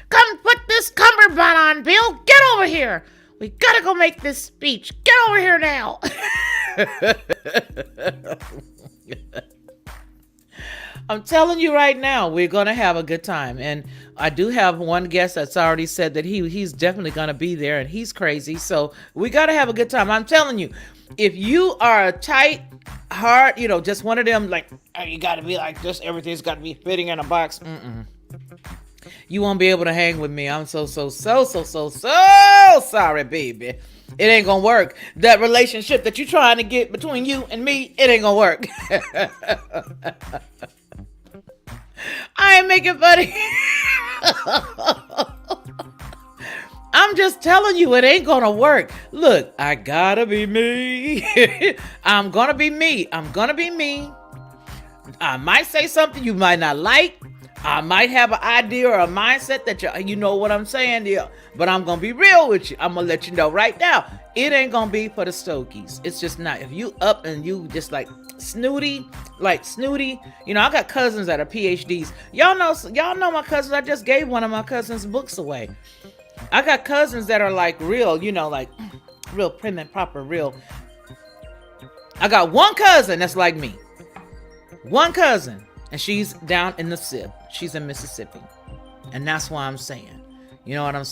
Come put this cummerbund on, Bill. Get over here. We gotta go make this speech. Get over here now. I'm telling you right now, we're gonna have a good time. And I do have one guest that's already said that he's definitely gonna be there, and he's crazy. So we gotta have a good time. I'm telling you, if you are a tight heart, just one of them like, oh, you gotta be like this, everything's gotta be fitting in a box. You won't be able to hang with me. I'm so sorry, baby. It ain't gonna work. That relationship that you're trying to get between you and me, it ain't gonna work. I ain't making funny. I'm just telling you, it ain't gonna work. Look, I gotta be me. I'm gonna be me. I might say something you might not like. I might have an idea or a mindset that you know what I'm saying, yeah. But I'm gonna be real with you. I'm gonna let you know right now. It ain't gonna be for the stokies. It's just not. If you up and you just like snooty, I got cousins that are PhDs. Y'all know my cousins. I just gave one of my cousins' books away. I got cousins that are like real, like real prim and proper, real. I got one cousin that's like me. One cousin. And she's down in the SIP. She's in Mississippi. And that's why I'm saying. You know what I'm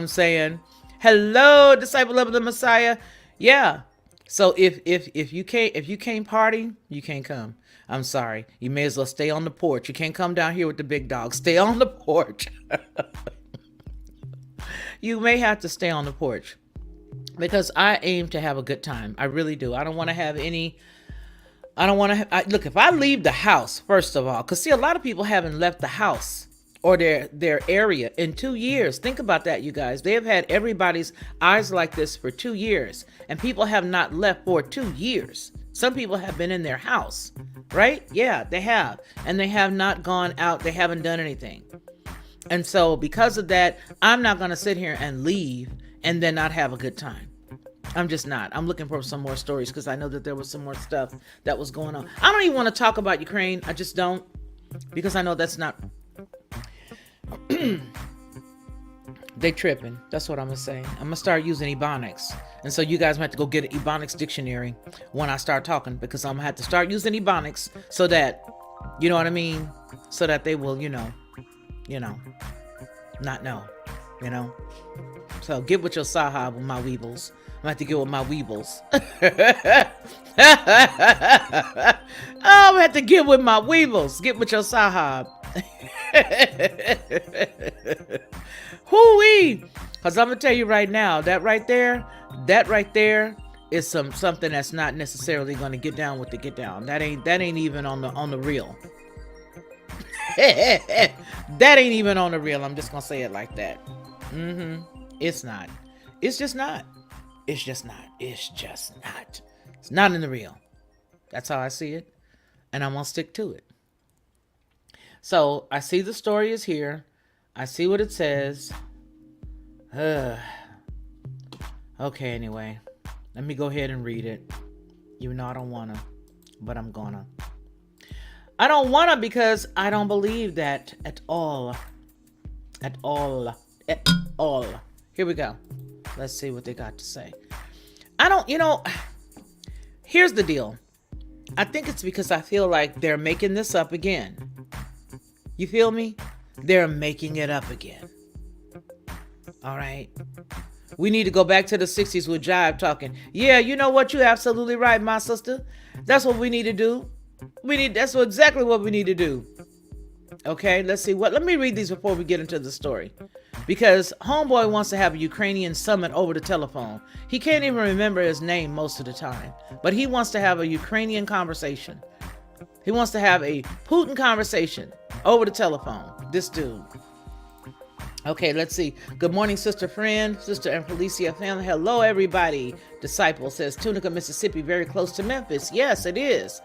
saying? Hello, disciple of the Messiah. Yeah. So if you can't party, you can't come. I'm sorry. You may as well stay on the porch. You can't come down here with the big dog. Stay on the porch. You may have to stay on the porch. Because I aim to have a good time. I really do. I don't want to have any... look, if I leave the house, first of all, because see, a lot of people haven't left the house or their area in 2 years. Think about that, you guys. They have had everybody's eyes like this for 2 years, and people have not left for 2 years. Some people have been in their house, right? Yeah, they have. And they have not gone out. They haven't done anything. And so because of that, I'm not going to sit here and leave and then not have a good time. I'm just not. I'm looking for some more stories because I know that there was some more stuff that was going on. I don't even want to talk about Ukraine. I just don't, because I know that's not. They tripping. That's what I'm gonna say. I'm gonna start using Ebonics, and so you guys might have to go get an Ebonics dictionary when I start talking, because I'm gonna have to start using Ebonics so that, you know what I mean, so that they will, not know, So get with your sahab with my weebles. I'm gonna have to get with my weebles. I'm gonna have to get with my weebles. Get with your sahab. Hoo-wee! Because I'm gonna tell you right now, that right there is something that's not necessarily gonna get down with the get down. That ain't even on the real. That ain't even on the real. I'm just gonna say it like that. It's not. It's just not. It's just not. It's just not. It's not in the real. That's how I see it, and I'm gonna stick to it. So I see the story is here. I see what it says. Okay, anyway. Let me go ahead and read it. Even though I don't wanna, but I'm gonna. I don't wanna because I don't believe that at all. At all. At all. Here we go. Let's see what they got to say. Here's the deal. I think it's because I feel like they're making this up again. You feel me? They're making it up again. All right. We need to go back to the 60s with Jive talking. Yeah, you know what? You're absolutely right, my sister. That's what we need to do. That's exactly what we need to do. Okay, let's see let me read these before we get into the story. Because homeboy wants to have a Ukrainian summit over the telephone. He can't even remember his name most of the time. But he wants to have a Ukrainian conversation. He wants to have a Putin conversation over the telephone. This dude. Okay, let's see. Good morning, sister friend, sister and Felicia family. Hello, everybody. Disciple says Tunica, Mississippi, very close to Memphis. Yes, it is.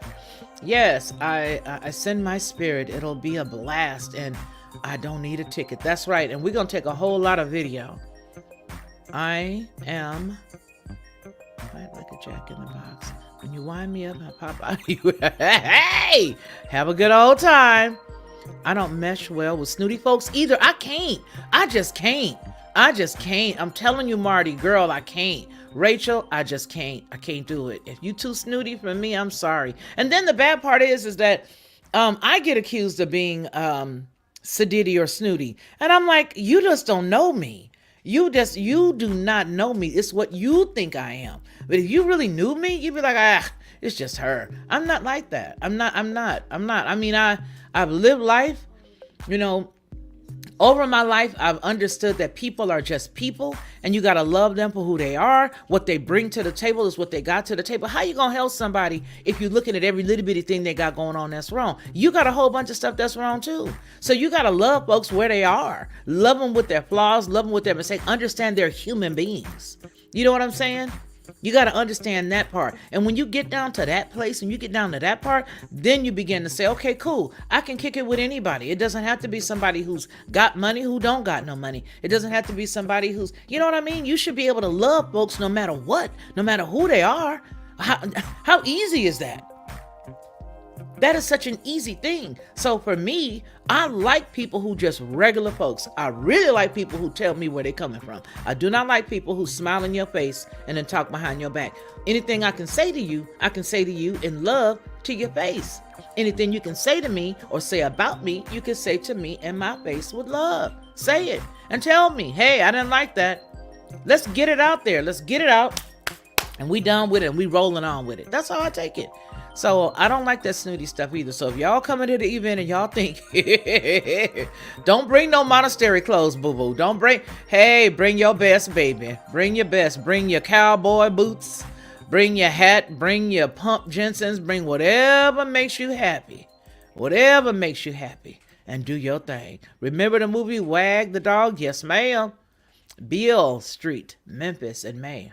Yes, I send my spirit. It'll be a blast, and I don't need a ticket. That's right. And we're going to take a whole lot of video. I am like a jack in the box. When you wind me up, I pop out of you. Hey, have a good old time. I don't mesh well with snooty folks either. I can't. I just can't. I'm telling you, Marty, girl, I can't. Rachel, I just can't. I can't do it. If you too snooty for me, I'm sorry. And then the bad part is that I get accused of being sedity or snooty. And I'm like, you just don't know me. You do not know me. It's what you think I am. But if you really knew me, you'd be like, it's just her. I'm not like that. I'm not. I mean, I've lived life, over my life, I've understood that people are just people, and you got to love them for who they are. What they bring to the table is what they got to the table. How you going to help somebody if you're looking at every little bitty thing they got going on that's wrong? You got a whole bunch of stuff that's wrong too. So you got to love folks where they are. Love them with their flaws, love them with their mistakes. Understand they're human beings. You know what I'm saying? You got to understand that part. And when you get down to that place and you get down to that part, then you begin to say, okay, cool. I can kick it with anybody. It doesn't have to be somebody who's got money, who don't got no money. It doesn't have to be somebody who's, you know what I mean? You should be able to love folks no matter what, no matter who they are. How easy is that? That is such an easy thing. So for me, I like people who just regular folks. I really like people who tell me where they're coming from. I do not like people who smile in your face and then talk behind your back. Anything I can say to you, I can say to you in love to your face. Anything you can say to me or say about me, you can say to me in my face with love. Say it and tell me, hey, I didn't like that. Let's get it out there. Let's get it out. And we done with it and we rolling on with it. That's how I take it. So I don't like that snooty stuff either. So if y'all coming to the event and y'all think, don't bring no monastery clothes, boo-boo. Bring your best, baby. Bring your best. Bring your cowboy boots. Bring your hat. Bring your pump Jensen's. Bring whatever makes you happy. Whatever makes you happy. And do your thing. Remember the movie Wag the Dog? Yes, ma'am. Beale Street, Memphis in May.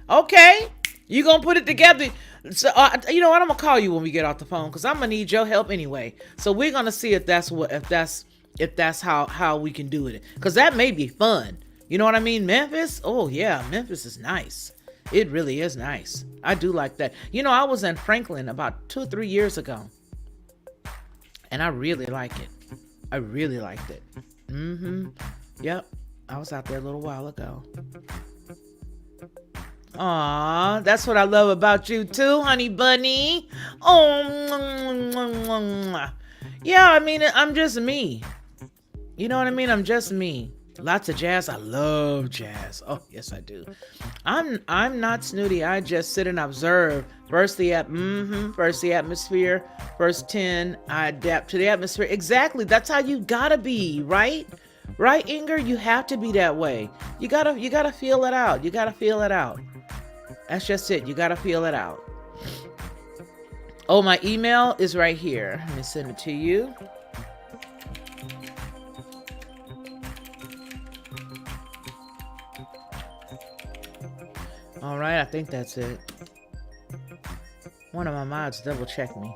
Okay. You gonna put it together. So you know what? I'm gonna call you when we get off the phone because I'm gonna need your help anyway. So we're gonna see if that's how we can do it. Because that may be fun. You know what I mean? Memphis? Oh yeah, Memphis is nice. It really is nice. I do like that. You know, I was in Franklin about 2 or 3 years ago, and I really like it. I really liked it. Yep. I was out there a little while ago. Aw, that's what I love about you too, honey bunny. Oh, yeah, I mean, I'm just me. You know what I mean? I'm just me. Lots of jazz. I love jazz. Oh, yes, I do. I'm not snooty. I just sit and observe. First the atmosphere. First 10, I adapt to the atmosphere. Exactly. That's how you gotta be, right? Right, Inger? You have to be that way. You gotta feel it out. You gotta feel it out. That's just it. You gotta feel it out. Oh, my email is right here. Let me send it to you. All right, I think that's it. One of my mods double checked me.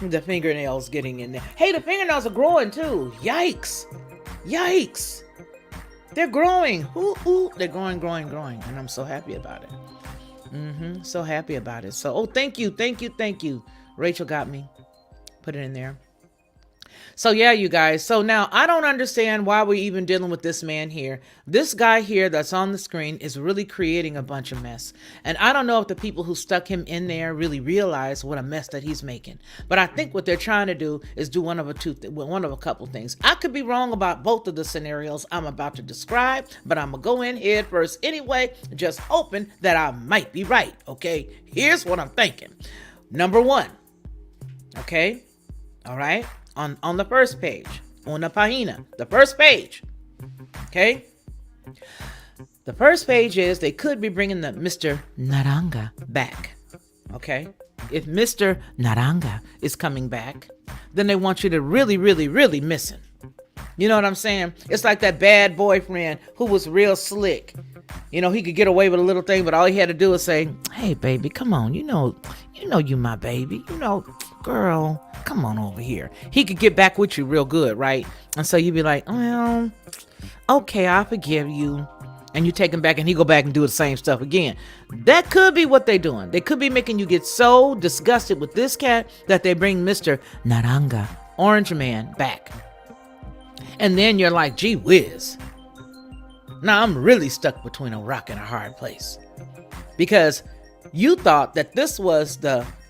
The fingernails getting in there. Hey, the fingernails are growing too. Yikes. Yikes. They're growing. Ooh, they're growing. And I'm so happy about it. So happy about it. So, thank you. Rachel got me. Put it in there. So yeah, you guys. So now I don't understand why we're even dealing with this man here. This guy here that's on the screen is really creating a bunch of mess. And I don't know if the people who stuck him in there really realize what a mess that he's making. But I think what they're trying to do is do one of a couple things. I could be wrong about both of the scenarios I'm about to describe, but I'm gonna go in head first anyway, just hoping that I might be right. Okay, here's what I'm thinking. Number one. Okay, all right. On the first page, una página, the first page, okay? The first page is they could be bringing the Mr. Naranja back, okay? If Mr. Naranja is coming back, then they want you to really miss him. You know what I'm saying? It's like that bad boyfriend who was real slick. You know, he could get away with a little thing, but all he had to do was say, hey, baby, come on. You know you my baby. You know, girl, come on over here. He could get back with you real good, right? And so you'd be like, well, okay, I forgive you. And you take him back and he go back and do the same stuff again. That could be what they're doing. They could be making you get so disgusted with this cat that they bring Mr. Naranja, Orange Man, back. And then you're like, gee whiz. Now I'm really stuck between a rock and a hard place. Because you thought that this was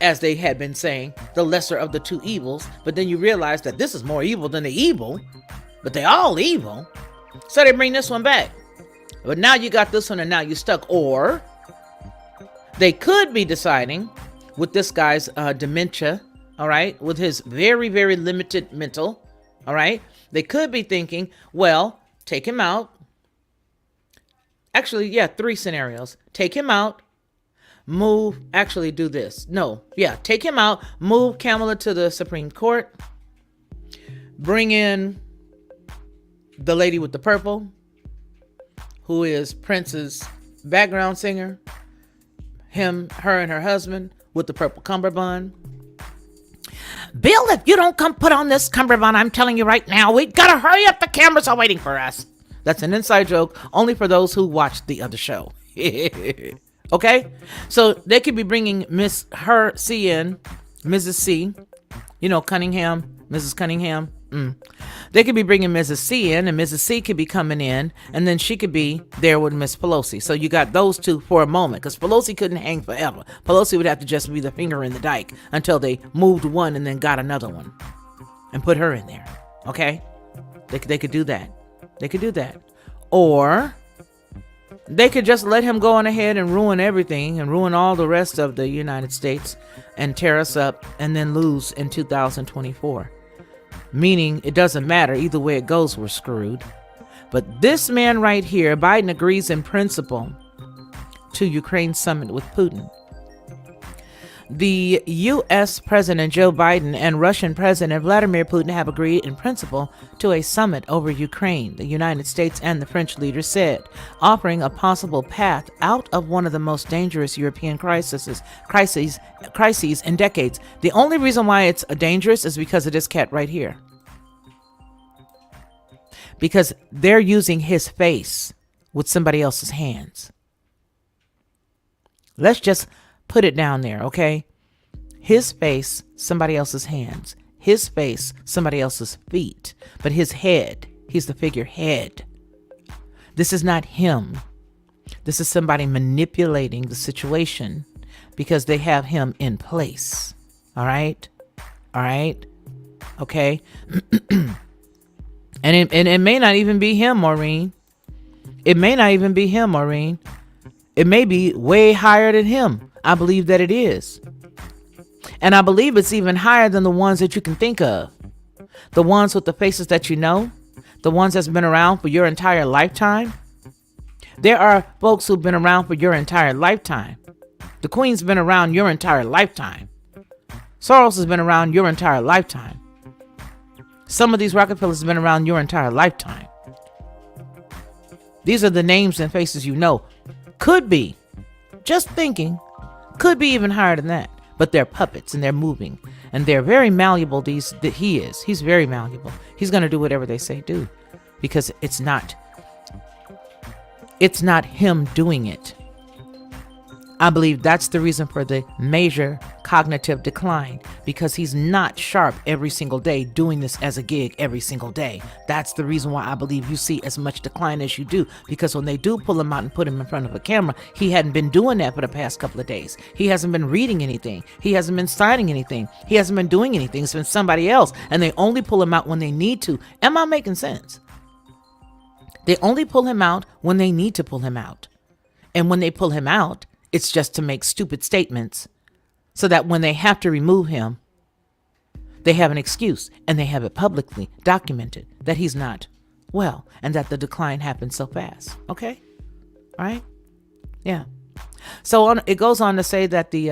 as they had been saying, the lesser of the two evils. But then you realize that this is more evil than the evil. But they're all evil. So they bring this one back. But now you got this one and now you're stuck. Or they could be deciding with this guy's dementia, all right, with his very, very limited mental, all right, they could be thinking, well, take him out. Actually, yeah, 3 scenarios. Take him out, do this. No, yeah, take him out, move Kamala to the Supreme Court, bring in the lady with the purple, who is Prince's background singer, her and her husband with the purple cummerbund. Bill, if you don't come put on this cummerbund, I'm telling you right now, we gotta hurry up. The cameras are waiting for us. That's an inside joke only for those who watched the other show. Okay? So they could be bringing Mrs. C, Cunningham, Mrs. Cunningham. They could be bringing Mrs. C in, and Mrs. C could be coming in, and then she could be there with Miss Pelosi. So you got those two for a moment, because Pelosi couldn't hang forever. Pelosi would have to just be the finger in the dike until they moved one and then got another one and put her in there. Okay? They could do that. They could do that. Or they could just let him go on ahead and ruin everything and ruin all the rest of the United States and tear us up and then lose in 2024. Meaning it doesn't matter. Either way it goes, we're screwed. But this man right here, Biden agrees in principle to Ukraine summit with Putin. The U.S. President Joe Biden and Russian President Vladimir Putin have agreed in principle to a summit over Ukraine, the United States and the French leader said, offering a possible path out of one of the most dangerous European crises in decades. The only reason why it's dangerous is because of this cat right here. because they're using his face with somebody else's hands. Let's just put it down there, okay? His face, somebody else's hands. His face, somebody else's feet. But his head, he's the figurehead. This is not him. This is somebody manipulating the situation because they have him in place. All right? All right? Okay? And it may not even be him, Maureen. It may not even be him, Maureen. It may be way higher than him. I believe that it is. And I believe it's even higher than the ones that you can think of. The ones with the faces that you know. The ones that's been around for your entire lifetime. There are folks who've been around for your entire lifetime. The Queen's been around your entire lifetime. Soros has been around your entire lifetime. Some of these Rockefellers have been around your entire lifetime. These are the names and faces you know. Could be, just thinking, could be even higher than that. But they're puppets and they're moving. And they're very malleable, he's very malleable. He's going to do whatever they say do. Because it's not him doing it. I believe that's the reason for the major cognitive decline, because he's not sharp every single day doing this as a gig every single day. That's the reason why I believe you see as much decline as you do, because when they do pull him out and put him in front of a camera, he hadn't been doing that for the past couple of days. He hasn't been reading anything. He hasn't been signing anything. He hasn't been doing anything. It's been somebody else, and they only pull him out when they need to. Am I making sense? They only pull him out when they need to pull him out. And when they pull him out, it's just to make stupid statements so that when they have to remove him, they have an excuse and they have it publicly documented that he's not well and that the decline happened so fast. Okay? All right? Yeah. So it goes on to say that the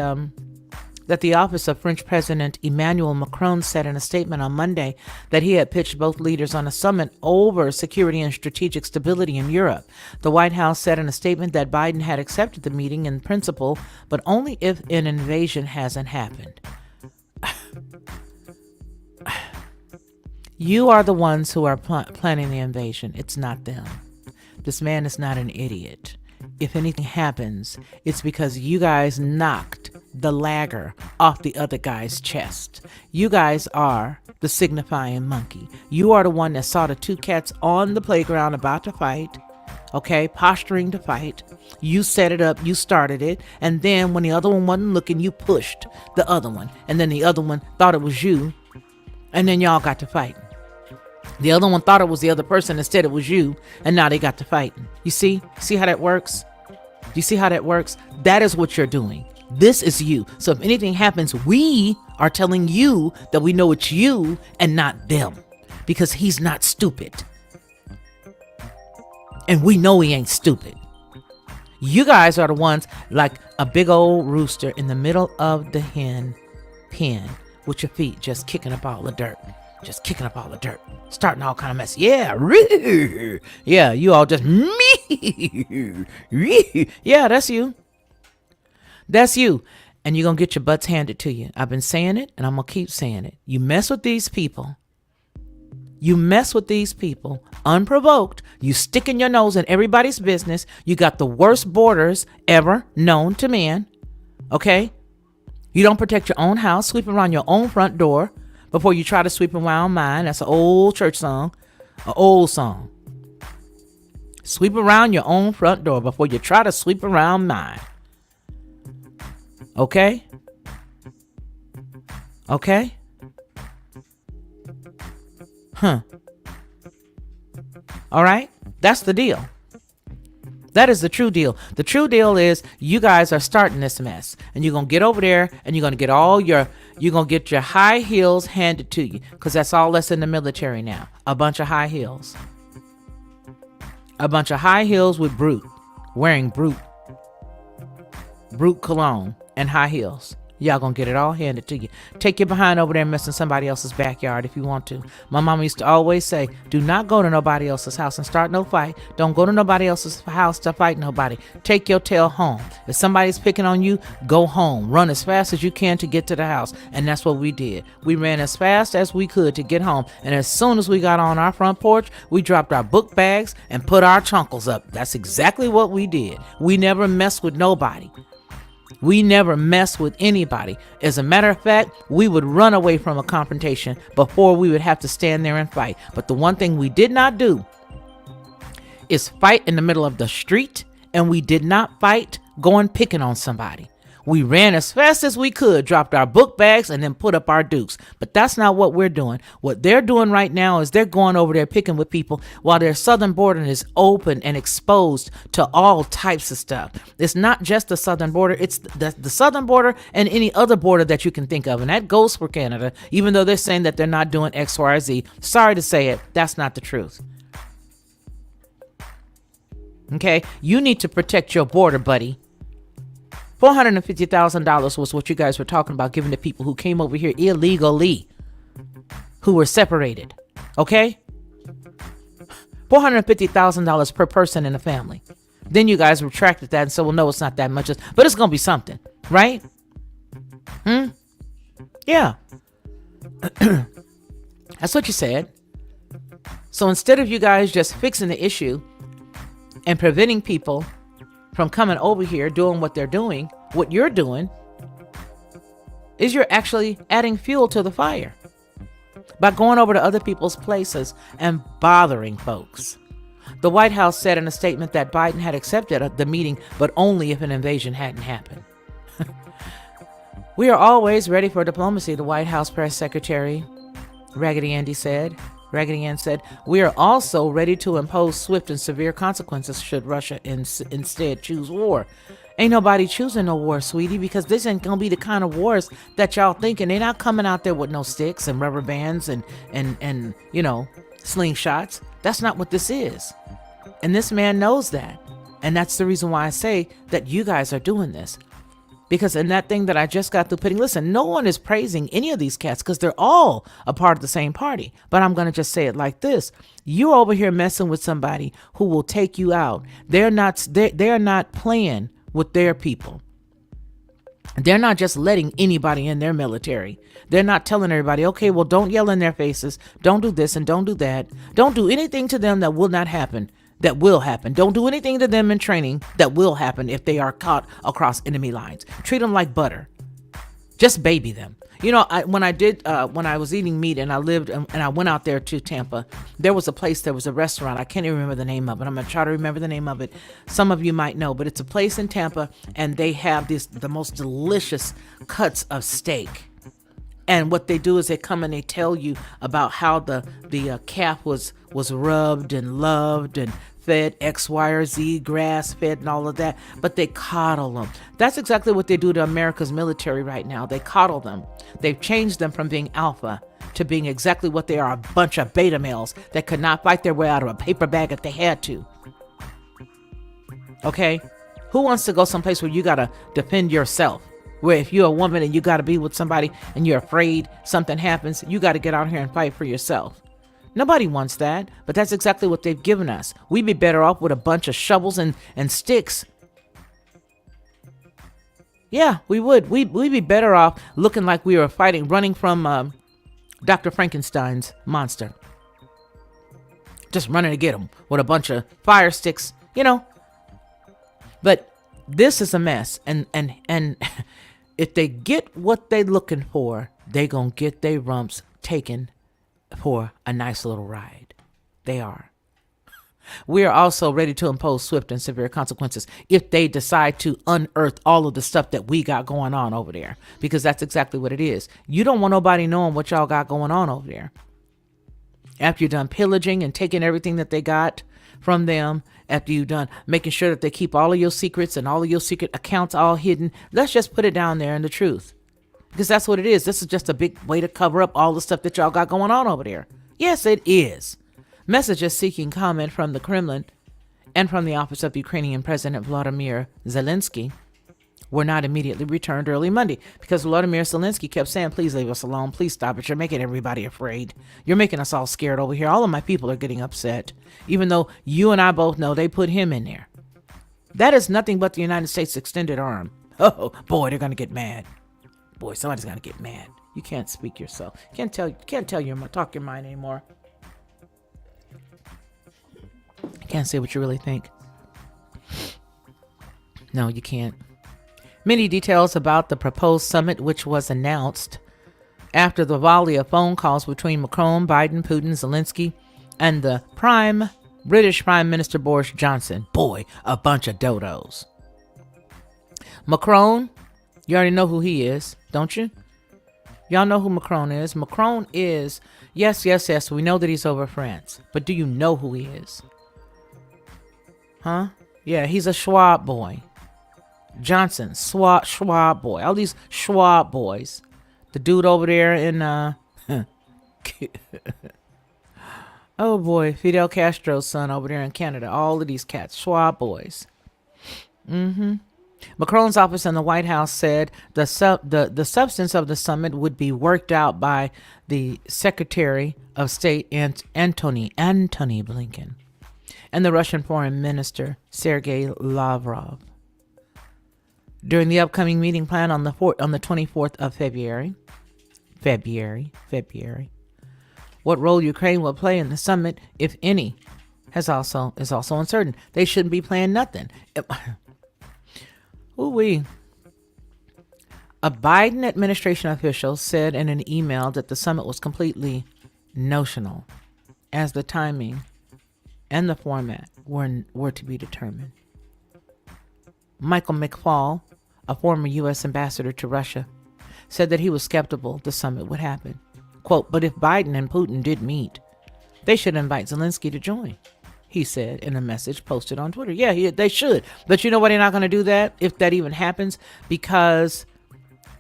office of French President Emmanuel Macron said in a statement on Monday that he had pitched both leaders on a summit over security and strategic stability in Europe. The White House said in a statement that Biden had accepted the meeting in principle, but only if an invasion hasn't happened. You are the ones who are planning the invasion. It's not them. This man is not an idiot. If anything happens, it's because you guys knocked the lagger off the other guy's chest. You guys are the signifying monkey. You are the one that saw the two cats on the playground about to fight, okay, posturing to fight. You set it up, you started it, and then when the other one wasn't looking, you pushed the other one, and then the other one thought it was you, and then y'all got to fighting. The other one thought it was the other person, instead it was you, and now they got to fighting. You see how that works? Do you see how that works? That is what you're doing. This is you. So if anything happens, we are telling you that we know it's you and not them, because he's not stupid. And we know he ain't stupid. You guys are the ones like a big old rooster in the middle of the hen pen with your feet just kicking up all the dirt. Just kicking up all the dirt. Starting all kind of mess. Yeah. Yeah, you all just me. Yeah, that's you. That's you. And you're going to get your butts handed to you. I've been saying it and I'm going to keep saying it. You mess with these people. You mess with these people unprovoked. You sticking your nose in everybody's business. You got the worst borders ever known to man. Okay? You don't protect your own house. Sweep around your own front door before you try to sweep around mine. That's an old church song. An old song. Sweep around your own front door before you try to sweep around mine. Okay? Okay? Huh. All right? That's the deal. That is the true deal. The true deal is you guys are starting this mess. And you're going to get over there and you're going to get you're going to get your high heels handed to you. Because that's all that's in the military now. A bunch of high heels. A bunch of high heels with wearing brute cologne and high heels. Y'all gonna get it all handed to you. Take your behind over there and mess in somebody else's backyard if you want to. My mama used to always say, do not go to nobody else's house and start no fight. Don't go to nobody else's house to fight nobody. Take your tail home. If somebody's picking on you, go home. Run as fast as you can to get to the house. And that's what we did. We ran as fast as we could to get home. And as soon as we got on our front porch, we dropped our book bags and put our chunkles up. That's exactly what we did. We never messed with nobody. We never mess with anybody. As a matter of fact, we would run away from a confrontation before we would have to stand there and fight. But the one thing we did not do is fight in the middle of the street, and we did not fight going picking on somebody. We ran as fast as we could, dropped our book bags, and then put up our dukes. But that's not what we're doing. What they're doing right now is they're going over there picking with people while their southern border is open and exposed to all types of stuff. It's not just the southern border. It's the southern border and any other border that you can think of. And that goes for Canada, even though they're saying that they're not doing X, Y, or Z. Sorry to say it. That's not the truth. Okay? You need to protect your border, buddy. $450,000 was what you guys were talking about giving to people who came over here illegally, who were separated. Okay? $450,000 per person in a family. Then you guys retracted that and said, well, no, it's not that much. But it's going to be something, right? Yeah. That's what you said. So instead of you guys just fixing the issue and preventing people from coming over here doing what they're doing, what you're doing is you're actually adding fuel to the fire by going over to other people's places and bothering folks. The White House said in a statement that Biden had accepted the meeting, but only if an invasion hadn't happened. We are always ready for diplomacy, the White House press secretary Raggedy Ann said, we are also ready to impose swift and severe consequences should Russia instead choose war. Ain't nobody choosing no war, sweetie, because this ain't gonna be the kind of wars that y'all thinking. They're not coming out there with no sticks and rubber bands and you know, slingshots. That's not what this is. And this man knows that. And that's the reason why I say that you guys are doing this. Because in that thing that I just got through putting, listen, no one is praising any of these cats because they're all a part of the same party. But I'm going to just say it like this. You're over here messing with somebody who will take you out. They're not playing with their people. They're not just letting anybody in their military. They're not telling everybody, okay, well, don't yell in their faces. Don't do this and don't do that. Don't do anything to them that will not happen. That will happen. Don't do anything to them in training that will happen if they are caught across enemy lines. Treat them like butter. Just baby them. You know, when I was eating meat and I lived and I went out there to Tampa, there was a restaurant. I can't even remember the name of it. I'm going to try to remember the name of it. Some of you might know, but it's a place in Tampa and they have the most delicious cuts of steak. And what they do is they come and they tell you about how the calf was rubbed and loved and fed X, Y, or Z, grass fed and all of that. But they coddle them. That's exactly what they do to America's military right now. They coddle them. They've changed them from being alpha to being exactly what they are, a bunch of beta males that could not fight their way out of a paper bag if they had to. Okay? Who wants to go someplace where you got to defend yourself? Where if you're a woman and you got to be with somebody and you're afraid something happens, you got to get out here and fight for yourself. Nobody wants that, but that's exactly what they've given us. We'd be better off with a bunch of shovels and sticks. Yeah, we would. We'd be better off looking like we were running from Dr. Frankenstein's monster. Just running to get him with a bunch of fire sticks, you know. But this is a mess, and if they get what they looking for, they gonna get their rumps taken for a nice little ride. They are. We are also ready to impose swift and severe consequences if they decide to unearth all of the stuff that we got going on over there, because that's exactly what it is. You don't want nobody knowing what y'all got going on over there. After you're done pillaging and taking everything that they got from them, after you've done making sure that they keep all of your secrets and all of your secret accounts all hidden, let's just put it down there in the truth. Because that's what it is. This is just a big way to cover up all the stuff that y'all got going on over there. Yes, it is. Messages seeking comment from the Kremlin and from the office of Ukrainian President Vladimir Zelensky were not immediately returned early Monday because Volodymyr Zelensky kept saying, please leave us alone. Please stop it. You're making everybody afraid. You're making us all scared over here. All of my people are getting upset, even though you and I both know they put him in there. That is nothing but the United States extended arm. Oh, boy, they're going to get mad. Boy, somebody's going to get mad. You can't speak yourself. Can't tell talk your mind anymore. Can't say what you really think. No, you can't. Many details about the proposed summit, which was announced after the volley of phone calls between Macron, Biden, Putin, Zelensky, and the British Prime Minister Boris Johnson. Boy, a bunch of dodos. Macron, you already know who he is, don't you? Y'all know who Macron is. Macron is, yes, we know that he's over France. But do you know who he is? Huh? Yeah, he's a Schwab boy. Johnson, Schwab boy. All these Schwab boys. The dude over there in, oh boy, Fidel Castro's son over there in Canada. All of these cats, Schwab boys. Macron's office in the White House said the substance of the summit would be worked out by the Secretary of State Antony Blinken and the Russian Foreign Minister Sergei Lavrov during the upcoming meeting planned on the 24th of February. What role Ukraine will play in the summit, if any, is also uncertain. They shouldn't be playing nothing. Ooh-wee. A Biden administration official said in an email that the summit was completely notional, as the timing and the format were to be determined. Michael McFaul, a former U.S. ambassador to Russia, said that he was skeptical the summit would happen. Quote, but if Biden and Putin did meet, they should invite Zelensky to join, he said in a message posted on Twitter. Yeah, they should. But you know why they're not going to do that, if that even happens? Because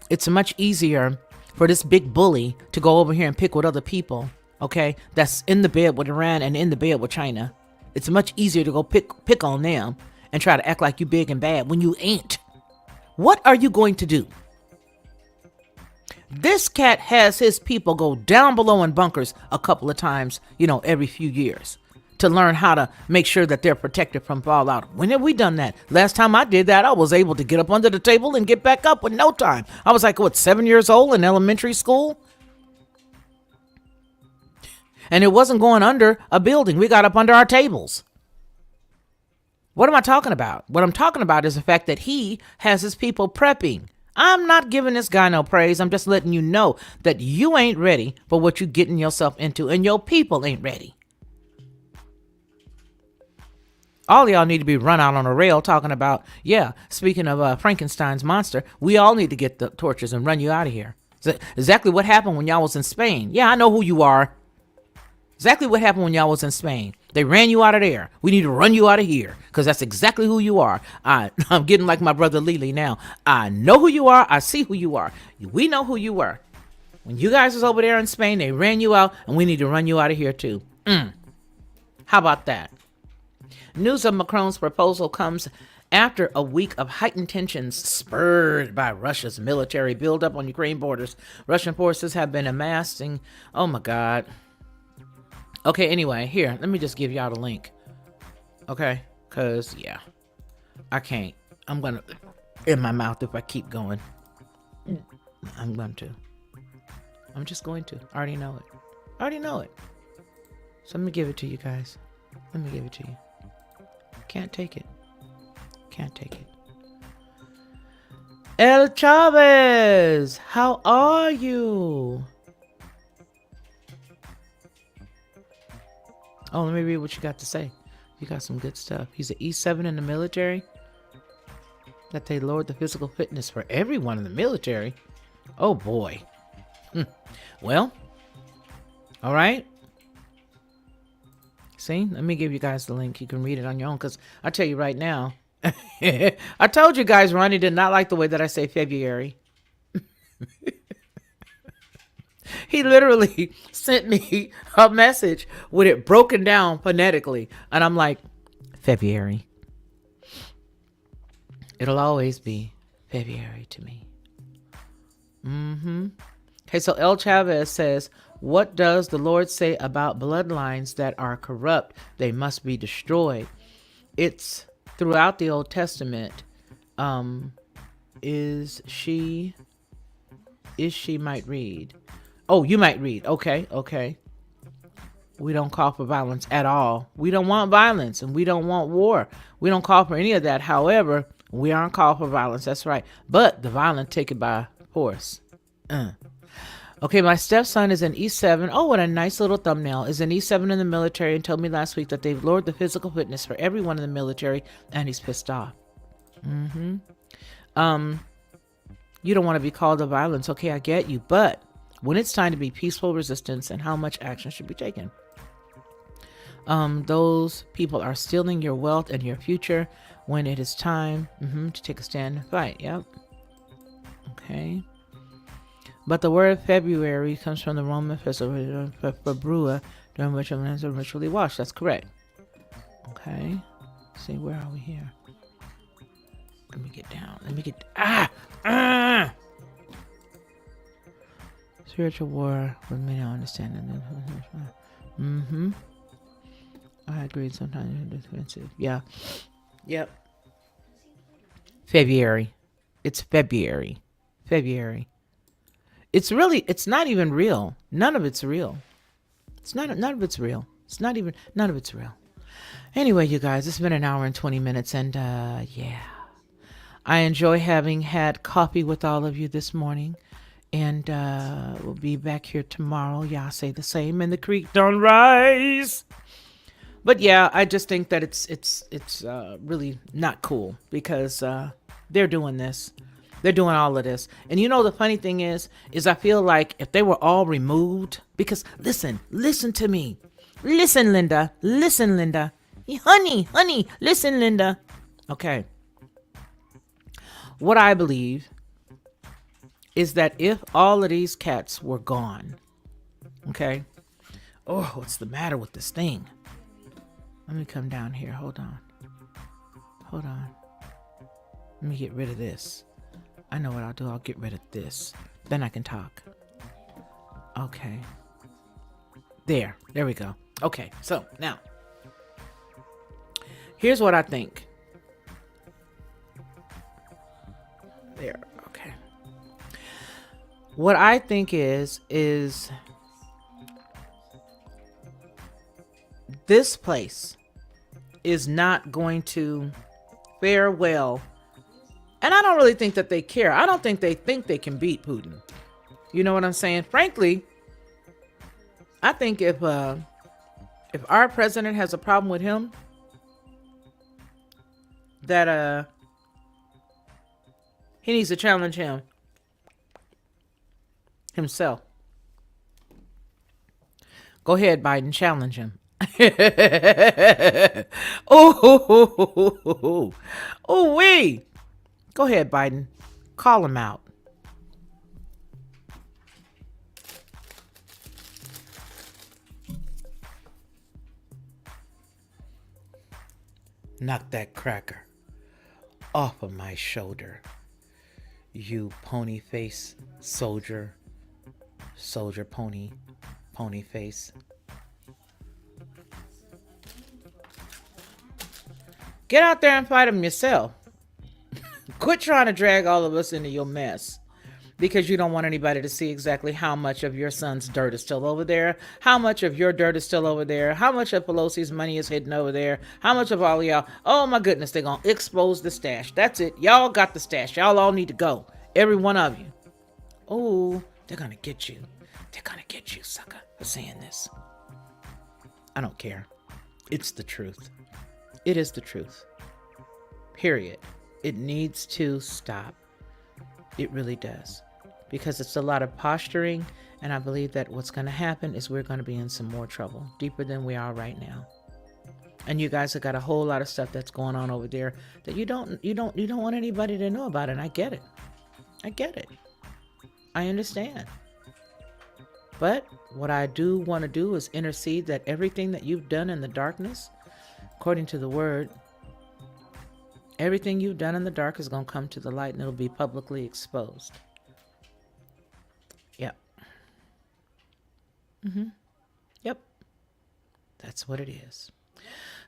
it's much easier for this big bully to go over here and pick with other people, okay, that's in the bed with Iran and in the bed with China. It's much easier to go pick on them and try to act like you big and bad when you ain't. What are you going to do? This cat has his people go down below in bunkers a couple of times, every few years to learn how to make sure that they're protected from fallout. When have we done that? Last time I did that, I was able to get up under the table and get back up with no time. I was like, 7 years old in elementary school? And it wasn't going under a building. We got up under our tables. What am I talking about? What I'm talking about is the fact that he has his people prepping. I'm not giving this guy no praise. I'm just letting you know that you ain't ready for what you're getting yourself into, and your people ain't ready. All of y'all need to be run out on a rail talking about, speaking of Frankenstein's monster, we all need to get the torches and run you out of here. It's exactly what happened when y'all was in Spain. Yeah, I know who you are. Exactly what happened when y'all was in Spain. They ran you out of there. We need to run you out of here because that's exactly who you are. I'm getting like my brother Lily now. I know who you are. I see who you are. We know who you were. When you guys was over there in Spain, they ran you out, and we need to run you out of here too. How about that? News of Macron's proposal comes after a week of heightened tensions spurred by Russia's military buildup on Ukraine borders. Russian forces have been amassing. Oh my God. Okay, anyway, here, let me just give y'all the link. Okay, because, I can't. I'm going to, in my mouth if I keep going. I'm going to. I'm just going to. I already know it. So let me give it to you guys. Let me give it to you. Can't take it. El Chavez, how are you? Oh, let me read what you got to say. You got some good stuff. He's an E7 in the military. That they lowered the physical fitness for everyone in the military. Oh, boy. Well, all right. See, let me give you guys the link. You can read it on your own because I tell you right now, I told you guys Ronnie did not like the way that I say February. He literally sent me a message with it broken down phonetically. And I'm like, February. It'll always be February to me. Okay, so El Chavez says, what does the Lord say about bloodlines that are corrupt? They must be destroyed. It's throughout the Old Testament. Is she might read. Oh, you might read. Okay. We don't call for violence at all. We don't want violence and we don't want war. We don't call for any of that. However, we aren't called for violence. That's right. But the violent take it by force. Okay, my stepson is an E7. Oh, what a nice little thumbnail. Is an E7 in the military and told me last week that they've lowered the physical fitness for everyone in the military and he's pissed off. You don't want to be called to violence. Okay, I get you. But when it's time to be peaceful resistance and how much action should be taken. Those people are stealing your wealth and your future when it is time to take a stand and fight. Yep. Okay. But the word February comes from the Roman festival for Brua, during which a man is ritually washed. That's correct. Okay. Let's see, where are we here? Let me get down. Spiritual war with many understanding. I agree. Sometimes it's defensive. Yeah. Yep. February. It's February. It's not even real. None of it's real. None of it's real. None of it's real. Anyway, you guys, it's been an hour and 20 minutes and yeah. I enjoy having had coffee with all of you this morning. And we'll be back here tomorrow. Y'all say the same. And the creek don't rise. But yeah, I just think that it's really not cool because they're doing this. They're doing all of this. And you know, the funny thing is I feel like if they were all removed, because listen to me. Listen, Linda. Honey, listen, Linda. Okay. What I believe is that if all of these cats were gone, okay? Oh, what's the matter with this thing? Let me come down here. Hold on. Let me get rid of this. I know what I'll do. I'll get rid of this. Then I can talk. Okay. There we go. Okay, so now, here's what I think. There, okay. What I think is this place is not going to fare well. And I don't really think that they care. I don't think they can beat Putin. You know what I'm saying? Frankly, I think if our president has a problem with him, that he needs to challenge him himself. Go ahead, Biden, challenge him. Oh, wait. Go ahead, Biden. Call him out. Knock that cracker off of my shoulder, you pony face soldier pony face. Get out there and fight him yourself. Quit trying to drag all of us into your mess because you don't want anybody to see exactly how much of your son's dirt is still over there, how much of your dirt is still over there, how much of Pelosi's money is hidden over there, how much of all y'all. Oh my goodness, they're going to expose the stash. That's it. Y'all got the stash. Y'all all need to go. Every one of you. Oh, they're going to get you. They're going to get you, sucker, for saying this. I don't care. It's the truth. It is the truth. Period. It needs to stop. It really does. Because it's a lot of posturing, and I believe that what's going to happen is we're going to be in some more trouble, deeper than we are right now. And you guys have got a whole lot of stuff that's going on over there that you don't want anybody to know about, and I get it. I understand. But what I do want to do is intercede that everything that you've done in the darkness, according to the word, Everything you've done in the dark is going to come to the light and it'll be publicly exposed. Yep. Yep. That's what it is.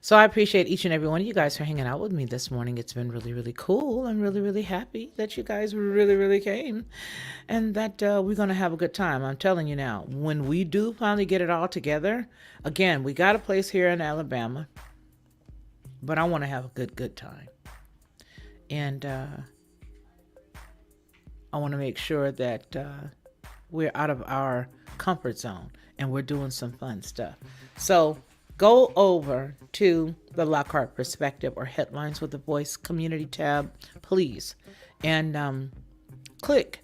So I appreciate each and every one of you guys for hanging out with me this morning. It's been really, really cool. I'm really, really happy that you guys really, really came and that we're going to have a good time. I'm telling you now, when we do finally get it all together, again, we got a place here in Alabama, but I want to have a good time. And I want to make sure that we're out of our comfort zone and we're doing some fun stuff. So go over to the Lockhart Perspective or Headlines with a Voice community tab, please, and click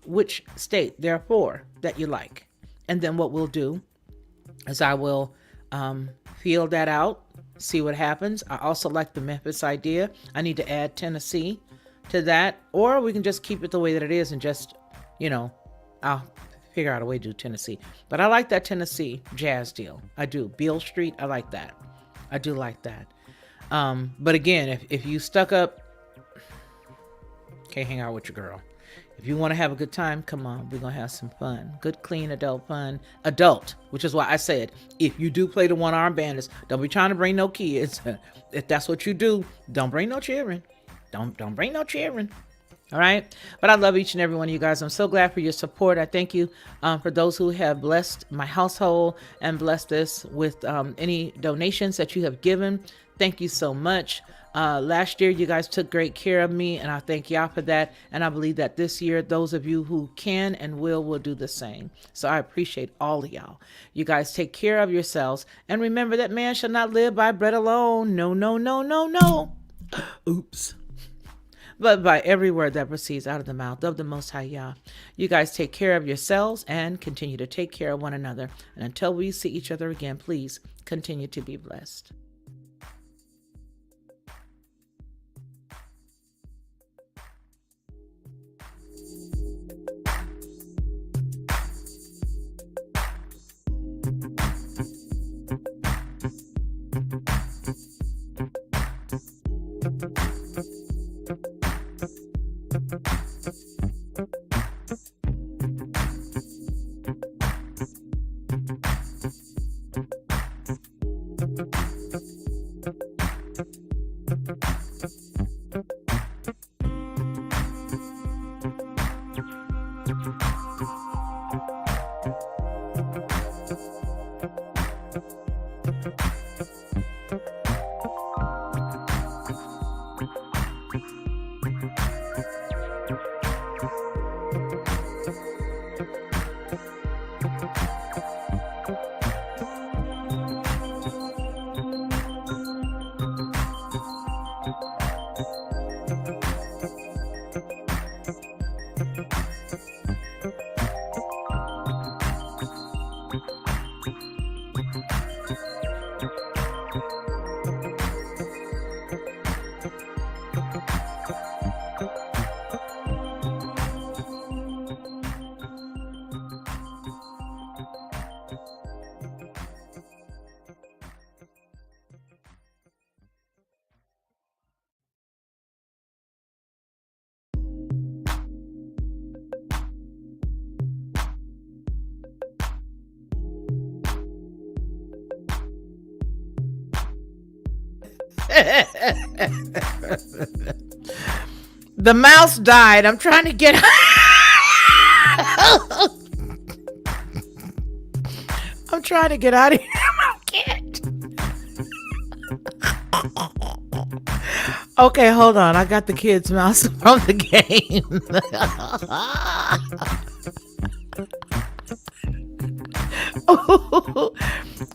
which state there are four that you like. And then what we'll do is I will feel that out, see what happens. I also like the Memphis idea. I need to add Tennessee to that, or we can just keep it the way that it is and just, I'll figure out a way to do Tennessee. But I like that Tennessee jazz deal. I do. Beale Street, I like that. I do like that. But again, if you stuck up, can't hang out with your girl. If you want to have a good time, come on. We're going to have some fun. Good, clean, adult fun. Adult, which is why I said, if you do play the one-arm bandits, don't be trying to bring no kids. If that's what you do, don't bring no children. Don't bring no children. All right. But I love each and every one of you guys. I'm so glad for your support. I thank you for those who have blessed my household and blessed us with any donations that you have given. Thank you so much. Last year, you guys took great care of me, and I thank y'all for that. And I believe that this year, those of you who can and will do the same. So I appreciate all of y'all. You guys take care of yourselves. And remember that man shall not live by bread alone. No, no, no, no, no. Oops. But by every word that proceeds out of the mouth of the Most High Yah. You guys take care of yourselves and continue to take care of one another. And until we see each other again, please continue to be blessed. The mouse died. I'm trying to get I'm trying to get out of here. I can't. Okay, hold on. I got the kid's mouse from the game.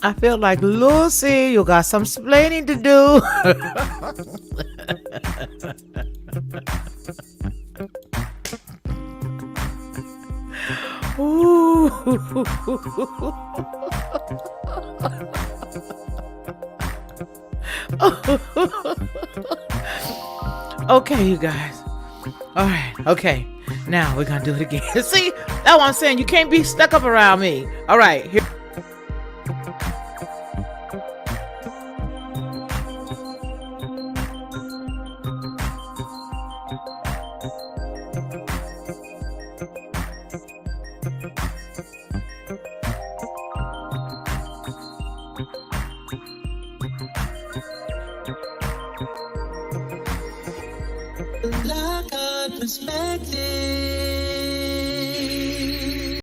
I feel like Lucy, you got some explaining to do. Okay, you guys. All right. Okay. Now we're gonna do it again. See, that's what I'm saying. You can't be stuck up around me. All right. Here. Lock on perspective.